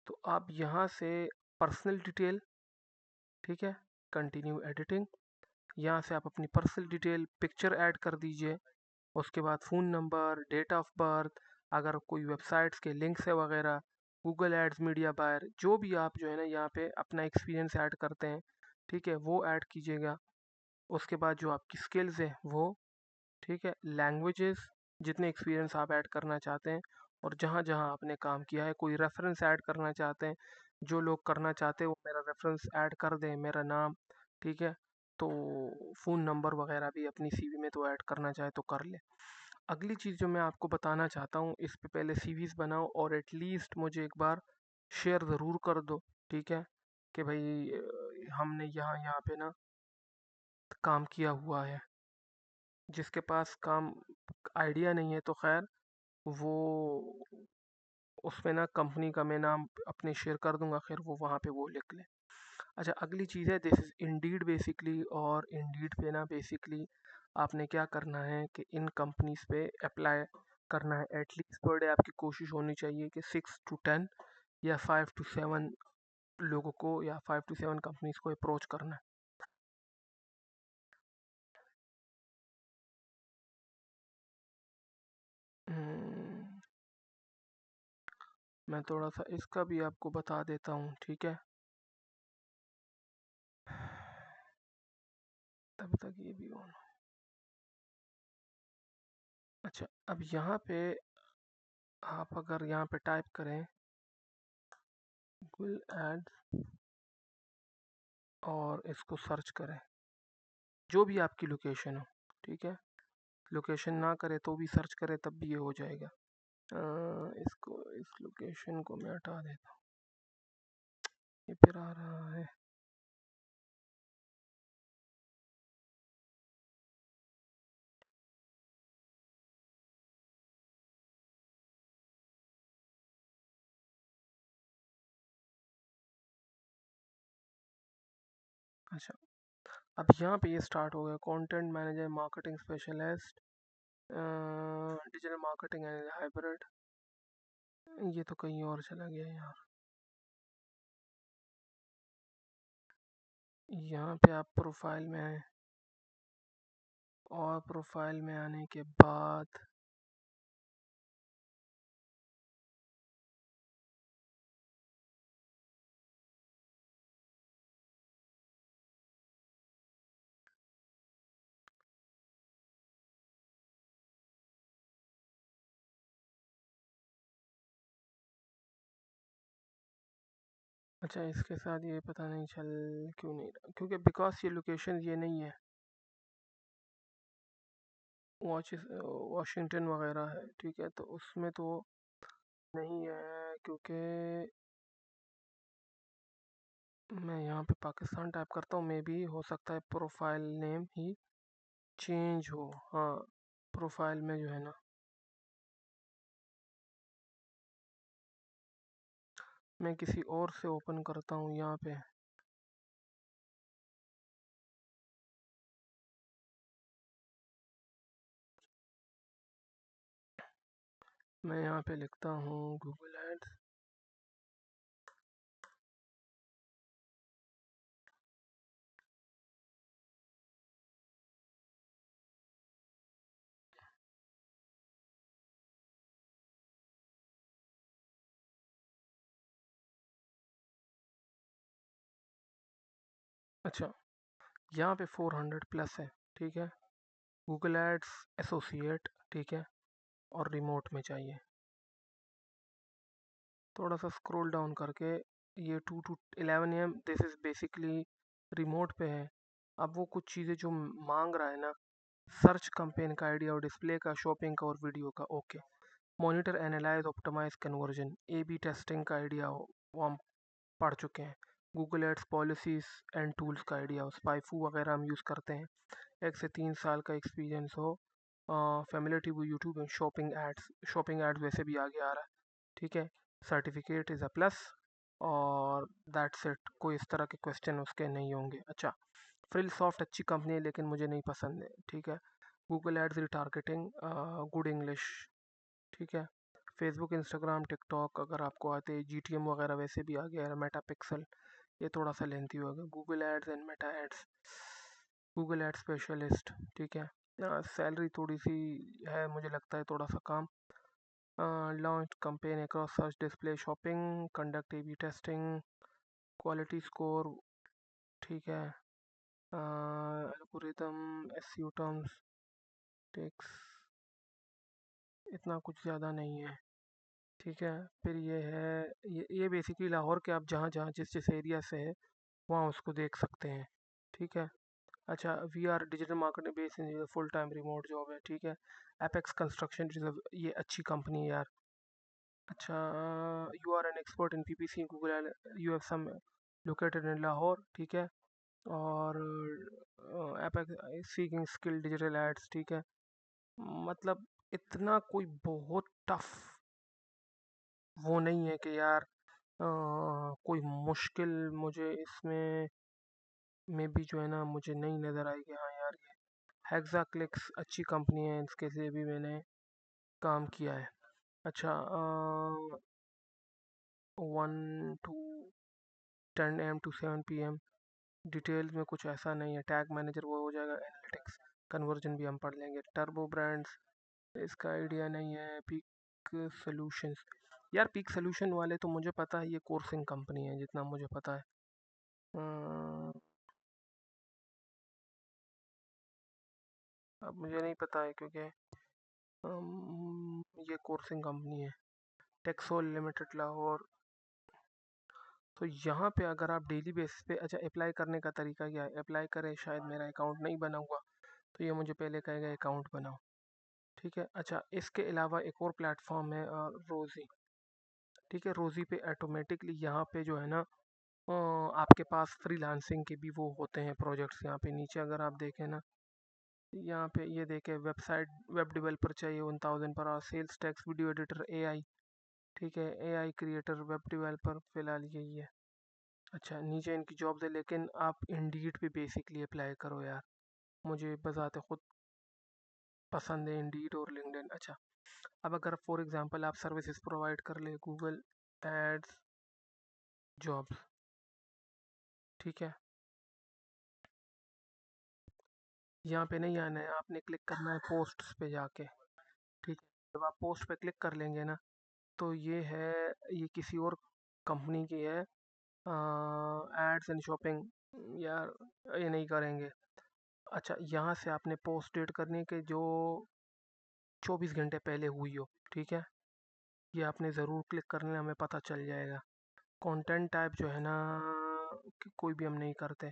तो आप यहाँ से पर्सनल डिटेल, ठीक है, कंटिन्यू एडिटिंग, यहाँ से आप अपनी पर्सनल डिटेल पिक्चर ऐड कर दीजिए, उसके बाद phone number, date of birth, अगर कोई वेबसाइट्स के लिंक्स है वगैरह, गूगल एड्स, मीडिया बायर, जो भी आप जो है ना यहाँ पे अपना एक्सपीरियंस ऐड करते हैं, ठीक है, वो ऐड कीजिएगा। उसके बाद जो आपकी स्किल्स है वो, ठीक है, लैंग्वेजेस, जितने एक्सपीरियंस आप ऐड करना चाहते हैं और जहाँ जहाँ आपने काम किया है, कोई रेफरेंस ऐड करना चाहते हैं, जो लोग करना चाहते हैं वो मेरा रेफरेंस ऐड कर दें, मेरा नाम, ठीक है। तो फ़ोन नंबर वगैरह भी अपनी सीवी में तो ऐड करना चाहे तो कर ले। अगली चीज़ जो मैं आपको बताना चाहता हूँ, इस पे पहले सीवीज बनाओ और एटलीस्ट मुझे एक बार शेयर ज़रूर कर दो, ठीक है, कि भाई हमने यहाँ यहाँ पे ना काम किया हुआ है। जिसके पास काम आइडिया नहीं है तो खैर वो उसमें ना कंपनी का मैं नाम अपने शेयर कर दूंगा, खैर वो वहाँ पे वो लिख ले। अच्छा, अगली चीज़ है दिस इज़ इंडीड बेसिकली, और इंडीड पे ना बेसिकली आपने क्या करना है कि इन कंपनीज पे अप्लाई करना है। एटलीस्ट पर डे आपकी कोशिश होनी चाहिए कि 6 to 10 या 5 to 7 लोगों को या 5 to 7 कंपनीज को अप्रोच करना है। मैं थोड़ा सा इसका भी आपको बता देता हूँ, ठीक है। तब तक ये भी ऑन। अच्छा, अब यहाँ पे आप अगर यहाँ पे टाइप करें गूगल एड और इसको सर्च करें, जो भी आपकी लोकेशन हो, ठीक है। लोकेशन ना करे तो भी सर्च करे तब भी ये हो जाएगा। इसको इस लोकेशन को मैं हटा देता हूँ, ये फिर आ रहा है। अच्छा, अब यहाँ पे ये स्टार्ट हो गया, content manager, marketing specialist, digital marketing and hybrid. ये तो कहीं और चला गया यार। यहाँ पे आप प्रोफाइल में आए, और प्रोफाइल में आने के बाद अच्छा, इसके साथ ये पता नहीं चल क्यों नहीं रहा, क्योंकि बिकॉज ये लोकेशन ये नहीं है, वाशिंगटन वगैरह है, ठीक है। तो उसमें तो नहीं है, क्योंकि मैं यहाँ पे पाकिस्तान टाइप करता हूँ, मे बी हो सकता है प्रोफाइल नेम ही चेंज हो। हाँ, प्रोफाइल में जो है ना, मैं किसी और से ओपन करता हूँ यहाँ पे। मैं यहाँ पे लिखता हूँ गूगल एड्स, अच्छा यहाँ पे 400 प्लस है, ठीक है। गूगल एड्स एसोसिएट, ठीक है, और रिमोट में चाहिए। थोड़ा सा स्क्रॉल डाउन करके ये 2 to 11 AM, this is basically remote पे है। अब वो कुछ चीज़ें जो मांग रहा है ना, सर्च कंपेन का आइडिया और डिस्प्ले का, शॉपिंग का और वीडियो का, okay. Monitor, analyse, optimise conversion, A B testing का आइडिया हो, वो हम पढ़ चुके हैं। Google ads policies and tools का आइडिया हो, स्पाइफू वगैरह हम यूज़ करते हैं। 1 से 3 साल का एक्सपीरियंस हो, फेमिलिटी वो यूट्यूब एंड शॉपिंग एड्स वैसे भी आगे आ रहा है, ठीक है। सर्टिफिकेट इज़ अ प्लस, और दैट्स इट। कोई इस तरह के क्वेश्चन उसके नहीं होंगे। अच्छा, फ्रिल सॉफ्ट अच्छी कंपनी है लेकिन मुझे नहीं पसंद है, ठीक है। Google ads retargeting, good English, ठीक है। फेसबुक, इंस्टाग्राम, टिकटॉक अगर आपको आते हैं, जीटीएम वगैरह वैसे भी आ गया है, मेटा पिक्सल, ये थोड़ा सा लेंथी होगा। Google ads and Meta ads, Google ad specialist, ठीक है। सैलरी थोड़ी सी है, मुझे लगता है थोड़ा सा काम। Launch campaign across search, display, shopping, conduct A B testing, quality score, ठीक है। एल्गोरिदम, एसईओ टर्म्स, टेक्स, इतना कुछ ज़्यादा नहीं है, ठीक है। फिर ये है, ये बेसिकली लाहौर के आप जहाँ जहाँ जिस जिस एरिया से है वहाँ उसको देख सकते हैं, ठीक है। अच्छा, we are digital marketing base in full time remote job है, ठीक है। एपेक्स कंस्ट्रक्शन, ये अच्छी कंपनी है यार। अच्छा, you are an expert in PPC Google, you have some located in Lahore, ठीक है। और Apex seeking skill digital ads, ठीक है। मतलब इतना कोई बहुत टफ वो नहीं है कि यार कोई मुश्किल मुझे इसमें में भी जो है ना मुझे नहीं नज़र आई कि हाँ यार ये हेक्साक्लिक्स अच्छी कंपनी है, इसके लिए भी मैंने काम किया है। अच्छा, 1 to 10 AM to 7 PM, details में कुछ ऐसा नहीं है। टैग मैनेजर वो हो जाएगा, एनालिटिक्स कन्वर्जन भी हम पढ़ लेंगे। टर्बो ब्रांड्स इसका आइडिया नहीं है। पीक सोल्यूशंस, यार पीक सोल्यूशन वाले तो मुझे पता है ये कोर्सिंग कंपनी है जितना मुझे पता है। अब मुझे नहीं पता है क्योंकि ये कोर्सिंग कंपनी है। टेक्सोल लिमिटेड लाहौर। तो यहाँ पे अगर आप डेली बेसिस पे, अच्छा अप्लाई करने का तरीका क्या है, अप्लाई करें, शायद मेरा अकाउंट नहीं बना हुआ तो ये मुझे पहले कहेगा अकाउंट बनाओ, ठीक है। अच्छा, इसके अलावा एक और प्लेटफॉर्म है रोज़ी, ठीक है। रोज़ी पे ऑटोमेटिकली यहाँ पे जो है ना आपके पास फ्रीलांसिंग के भी वो होते हैं प्रोजेक्ट्स। यहाँ पे नीचे अगर आप देखें ना, यहाँ पे ये देखें, वेबसाइट वेब डेवलपर चाहिए 1000 per hour, sales tax, video editor, AI, ठीक है, एआई क्रिएटर, वेब डेवलपर, फिलहाल यही है। अच्छा, नीचे इनकी जॉब्स है, लेकिन आप इंडीड पे बेसिकली अप्लाई करो यार, मुझे बजाते खुद पसंद है इंडीड और लिंक्डइन। अच्छा, अब अगर फॉर एग्जांपल आप सर्विसेज प्रोवाइड कर ले, गूगल एड्स जॉब्स, ठीक है। यहाँ पे नहीं आना है, आपने क्लिक करना है पोस्ट्स पे जाके, ठीक है। जब आप पोस्ट पे क्लिक कर लेंगे ना, तो ये है, ये किसी और कंपनी की है, एड्स एंड शॉपिंग, यार ये नहीं करेंगे। अच्छा, यहाँ से आपने पोस्ट डेट करनी है कि जो 24 घंटे पहले हुई हो, ठीक है। ये आपने ज़रूर क्लिक करना है, हमें पता चल जाएगा। कंटेंट टाइप जो है ना कोई भी हम नहीं करते।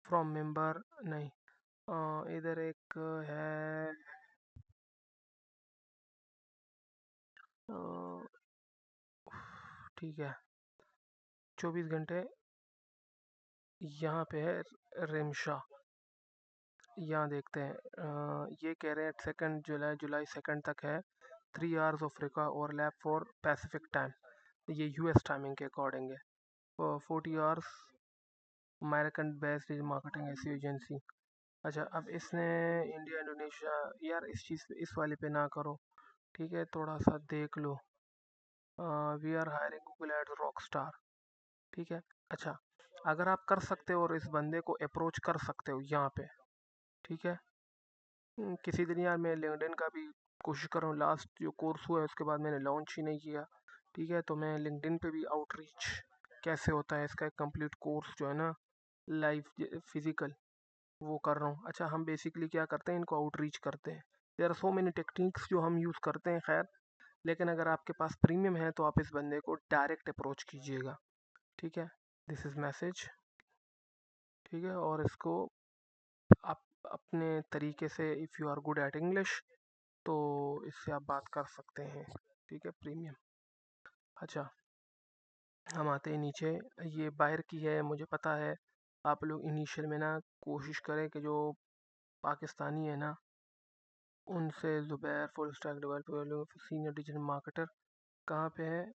फ्रॉम मेंबर नहीं। इधर एक है, ठीक है, 24 घंटे यहाँ पे है। रिमशा, यहाँ देखते हैं, ये कह रहे हैं 2 जुलाई तक है। 3 hours of Rica overlap for Pacific time, ये यूएस टाइमिंग के अकॉर्डिंग है। 40 hours अमेरिकन बेस्ड मार्केटिंग ऐसी एजेंसी। अच्छा, अब इसने इंडिया इंडोनेशिया, यार इस चीज़ पे, इस वाले पे ना करो, ठीक है, थोड़ा सा देख लो। We are hiring Google ads rock star, ठीक है। अच्छा, अगर आप कर सकते हो और इस बंदे को अप्रोच कर सकते हो यहाँ पे, ठीक है। किसी दिन यार मैं लिंक्डइन का भी कोशिश कर रहा हूँ, लास्ट जो कोर्स हुआ है उसके बाद मैंने लॉन्च ही नहीं किया, ठीक है। तो मैं लिंक्डइन पे भी आउटरीच कैसे होता है इसका एक कंप्लीट कोर्स जो है ना, लाइव फिजिकल, वो कर रहा हूँ। अच्छा, हम बेसिकली क्या करते हैं, इनको आउटरीच करते हैं। There are so many techniques जो हम यूज़ करते हैं, खैर, लेकिन अगर आपके पास प्रीमियम है तो आप इस बंदे को डायरेक्ट अप्रोच कीजिएगा, ठीक है। दिस इज़ मैसेज, ठीक है। और इसको आप अपने तरीके से, if you are good at English, तो इससे आप बात कर सकते हैं, ठीक है। प्रीमियम। अच्छा, हम आते हैं नीचे, ये बाहर की है, मुझे पता है। आप लोग इनिशियल में ना कोशिश करें कि जो पाकिस्तानी है ना, उनसे, Zubair full stack developer, senior digital marketer, कहाँ पे है,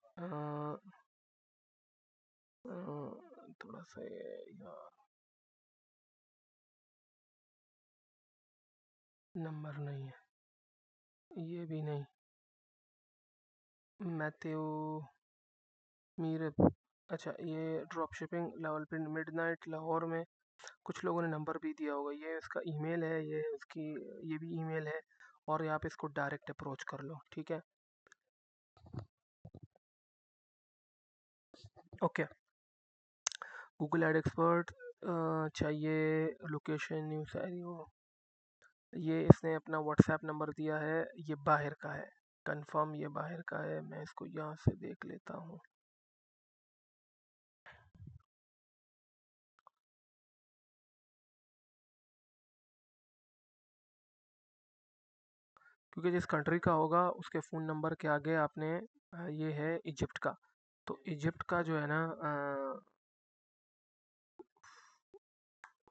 थोड़ा सा यार नंबर नहीं है, ये भी नहीं, मैथ्यू मीर। अच्छा, ये ड्रॉप शिपिंग लेवल पे मिडनाइट लाहौर में, कुछ लोगों ने नंबर भी दिया होगा, ये इसका ईमेल है, ये उसकी, ये भी ईमेल है। और यहाँ पे इसको डायरेक्ट अप्रोच कर लो, ठीक है। ओके, गूगल एड एक्सपर्ट चाहिए, लोकेशन न्यू सारी हो। ये इसने अपना व्हाट्सएप नंबर दिया है, ये बाहर का है, कंफर्म ये बाहर का है। मैं इसको यहाँ से देख लेता हूँ, क्योंकि जिस कंट्री का होगा उसके फ़ोन नंबर के आगे आपने ये है इजिप्ट का, तो इजिप्ट का जो है ना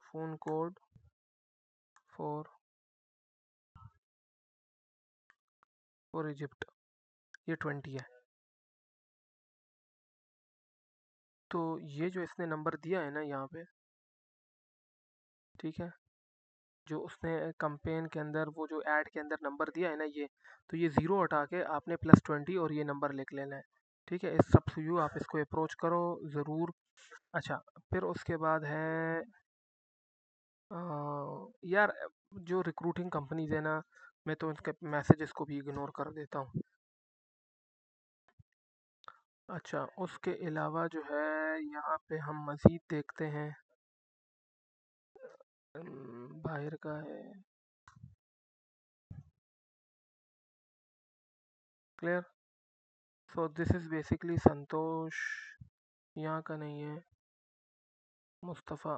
फ़ोन कोड 4 और इजिप्ट ये 20 है। तो ये जो इसने नंबर दिया है ना यहाँ पे, ठीक है, जो उसने कंपेन के अंदर वो जो ऐड के अंदर नंबर दिया है ना ये, तो ये ज़ीरो हटा के आपने +20 और ये नंबर लिख लेना है। ठीक है, इस सब यू आप इसको अप्रोच करो ज़रूर। अच्छा, फिर उसके बाद है यार जो रिक्रूटिंग कंपनीज है ना, मैं तो इसके मैसेजेस को भी इग्नोर कर देता हूँ। अच्छा, उसके अलावा जो है यहाँ पे हम मज़ीद देखते हैं, बाहर का है clear. So this is basically Santosh, यहाँ का नहीं है, मुस्तफ़ा,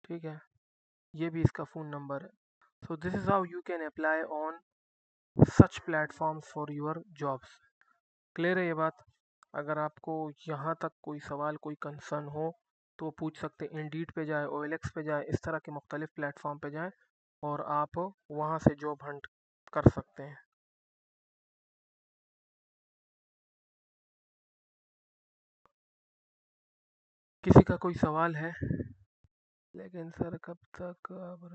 ठीक है, ये भी इसका फ़ोन नंबर है। सो this is how you can apply on such platforms for your jobs. Clear है ये बात? अगर आपको यहाँ तक कोई सवाल कोई कंसर्न हो तो पूछ सकते हैं। इंडीड पे जाए, OLX पे जाए, इस तरह के मुख्तलिफ प्लेटफॉर्म पे जाएं और आप वहाँ से जॉब हंट कर सकते हैं। किसी का कोई सवाल है? लेकिन सर कब तक आप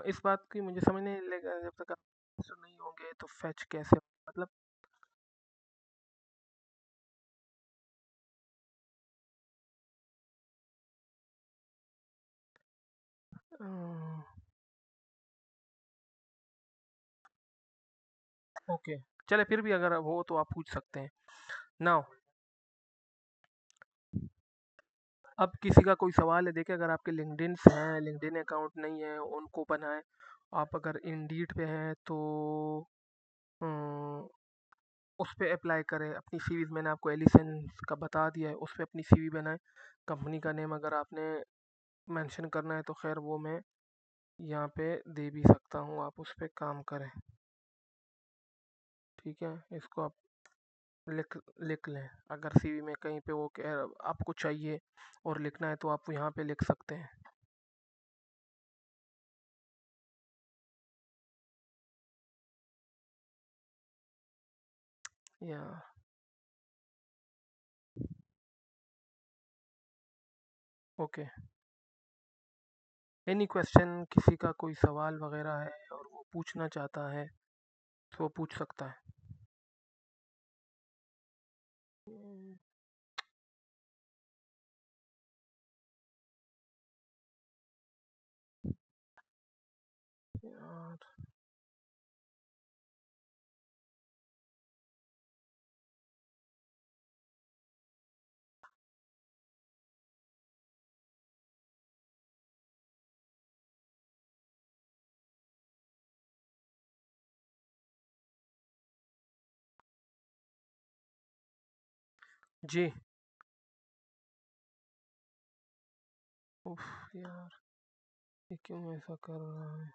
इस बात की मुझे समझ नहीं लगा, जब तक आप नहीं होंगे तो फैच कैसे मतलब ओके, चले फिर भी अगर हो तो आप पूछ सकते हैं। नाउ अब किसी का कोई सवाल है, देखिए अगर आपके लिंक्डइन्स हैं, लिंक्डइन अकाउंट नहीं है उनको बनाएं। आप अगर इंडीड पे हैं तो उस पर अप्लाई करें अपनी सीवी। मैंने आपको एलिसन का बता दिया है, उस पर अपनी सीवी बनाएं। कंपनी का नेम अगर आपने मेंशन करना है तो खैर वो मैं यहाँ पे दे भी सकता हूँ, आप उस पर काम करें। ठीक है, इसको आप लिख लिख लें। अगर सीवी में कहीं पे वो आपको चाहिए और लिखना है तो आप यहाँ पे लिख सकते हैं। या ओके, एनी क्वेश्चन, किसी का कोई सवाल वगैरह है और वो पूछना चाहता है तो वो पूछ सकता है। यार जी, उफ यार, ये क्यों ऐसा कर रहा है?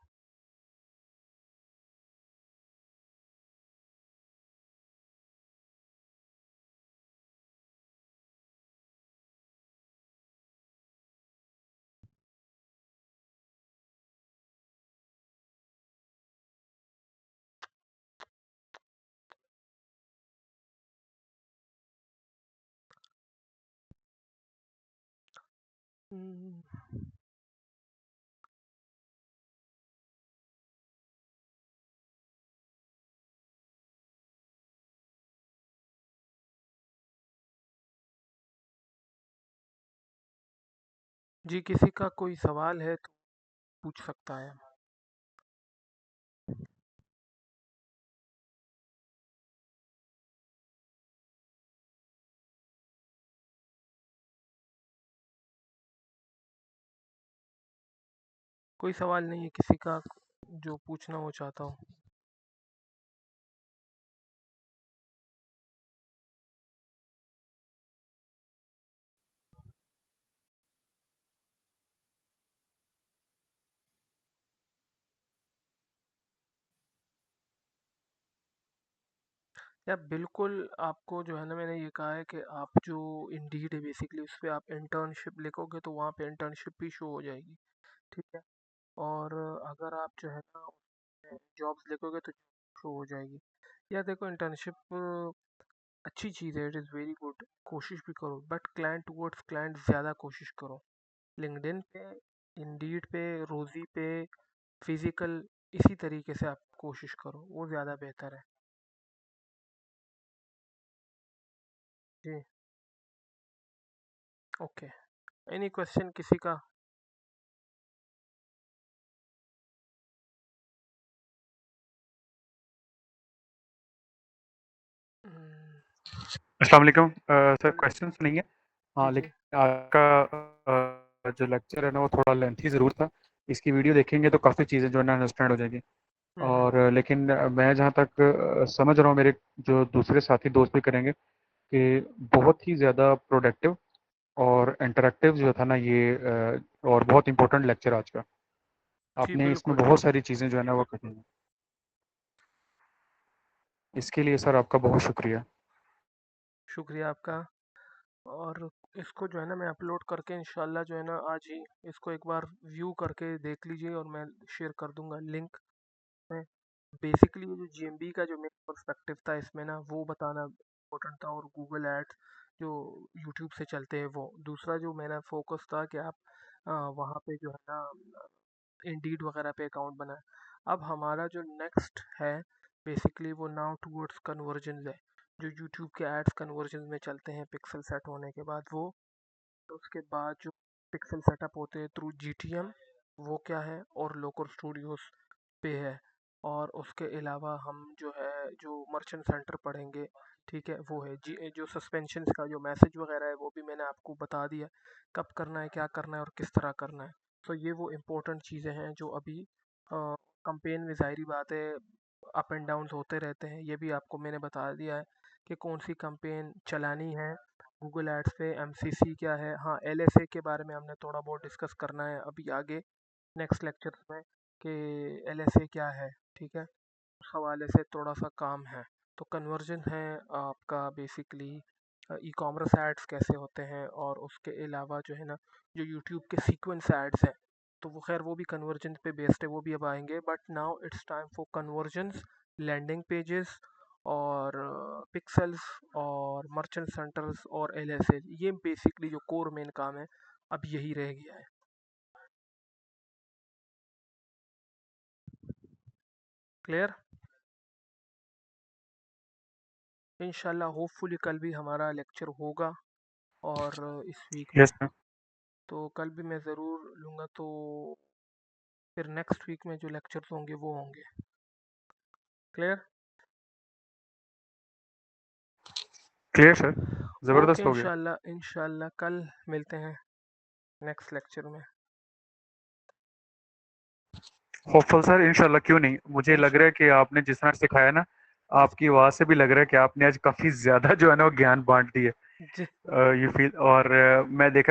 हम्म, जी, किसी का कोई सवाल है तो पूछ सकता है। कोई सवाल नहीं है किसी का जो पूछना हो चाहता हो? या बिल्कुल आपको जो है ना, मैंने ये कहा है कि आप जो इंडीड है बेसिकली उस पे आप इंटर्नशिप लिखोगे तो वहाँ पे इंटर्नशिप भी शो हो जाएगी, ठीक है। और अगर आप जो है ना जॉब्स लिखोगे तो शो हो जाएगी। या देखो इंटर्नशिप अच्छी चीज़ है, इट इज़ वेरी गुड, कोशिश भी करो, बट क्लाइंट टूवर्ड्स क्लाइंट ज़्यादा कोशिश करो। लिंक्डइन पे, इंडीड पे, रोजी पे, फिजिकल, इसी तरीके से आप कोशिश करो, वो ज़्यादा बेहतर है। जी, ओके। एनी क्वेश्चन किसी का? हम्म, अस्सलाम वालेकुम सर, वाले- क्वेश्चंस नहीं है। जी हाँ, जी। लेकिन आपका जो लेक्चर है ना वो थोड़ा लेंथी ज़रूर था। इसकी वीडियो देखेंगे तो काफ़ी चीज़ें जो है ना अंडरस्टैंड हो जाएगी। हम्म। और लेकिन मैं जहाँ तक समझ रहा हूँ, मेरे जो दूसरे साथी दोस्त भी करेंगे कि बहुत ही ज़्यादा प्रोडक्टिव और इंटरेक्टिव जो था ना ये और बहुत इंपॉर्टेंट लेक्चर आज का। जी आपने इसमें बिल्कुल। बहुत सारी चीज़ें जो है ना वो करी हैं। इसके लिए सर आपका बहुत शुक्रिया। शुक्रिया आपका। और इसको जो है ना मैं अपलोड करके इंशाल्लाह जो है ना आज ही इसको एक बार व्यू करके देख लीजिए और मैं शेयर कर दूंगा लिंक में। बेसिकली ये जो जीएमबी का जो मेरा पर्सपेक्टिव था इसमें ना वो बताना इम्पोर्टेंट था, और गूगल एड्स जो यूट्यूब से चलते हैं वो दूसरा जो मेरा फोकस था कि आप वहाँ पे जो है ना इंडीड वगैरह पे अकाउंट बनाए। अब हमारा जो नेक्स्ट है बेसिकली वो नाउ टूवर्ड्स कन्वर्जन है, जो यूट्यूब के एड्स कन्वर्जन में चलते हैं पिक्सल सेट होने के बाद वो। तो उसके बाद जो पिक्सल सेटअप होते हैं थ्रू जीटीएम, वो क्या है, और लोकल स्टूडियोज पे है। और उसके अलावा हम जो है जो मर्चेंट सेंटर पढ़ेंगे, ठीक है, वो है जी जो सस्पेंशन का जो मैसेज वगैरह है वो भी मैंने आपको बता दिया कब करना है, क्या करना है और किस तरह करना है। तो ये वो इम्पोर्टेंट चीज़ें हैं जो अभी कंपेन में ज़ाहिरी बात है अप एंड डाउन होते रहते हैं, ये भी आपको मैंने बता दिया है कि कौन सी कंपेन चलानी है गूगल एड्स पे, एमसीसी क्या है। हाँ, एलएसए के बारे में हमने थोड़ा बहुत डिस्कस करना है अभी आगे नेक्स्ट लेक्चर्स में कि एलएसए क्या है, ठीक है, उस हवाले से थोड़ा सा काम है। तो कन्वर्जन है आपका बेसिकली ई कॉमर्स एड्स कैसे होते हैं, और उसके अलावा जो है ना जो यूट्यूब के सीक्वेंस एड्स हैं तो वो खैर वो भी कन्वर्जन पे बेस्ड है, वो भी अब आएंगे। But now it's time for conversions, landing pages और पिक्सल्स और मर्चेंट सेंटर्स और एलएसए, ये बेसिकली जो कोर मेन काम है अब यही रह गया है। क्लियर? इंशाल्लाह होपफुली कल भी हमारा लेक्चर होगा, और इस वीक में यस सर। तो कल भी मैं ज़रूर लूँगा। तो फिर नेक्स्ट वीक में जो लेक्चर्स होंगे वो होंगे। क्लियर? क्लियर सर, ओके, ज़बरदस्त हो गया। इंशाल्लाह इंशाल्लाह कल मिलते हैं नेक्स्ट लेक्चर में। होपफुल सर, इंशाल्लाह, क्यों नहीं। मुझे लग रहा है इंशाल्लाह कि आपने जिस तरह सिखाया ना, आपकी आवाज़ से भी लग रहा है कि आपने आज काफ़ी ज़्यादा जो है ना वो ज्ञान बांट दिया। जी। ये फील, और मैं देख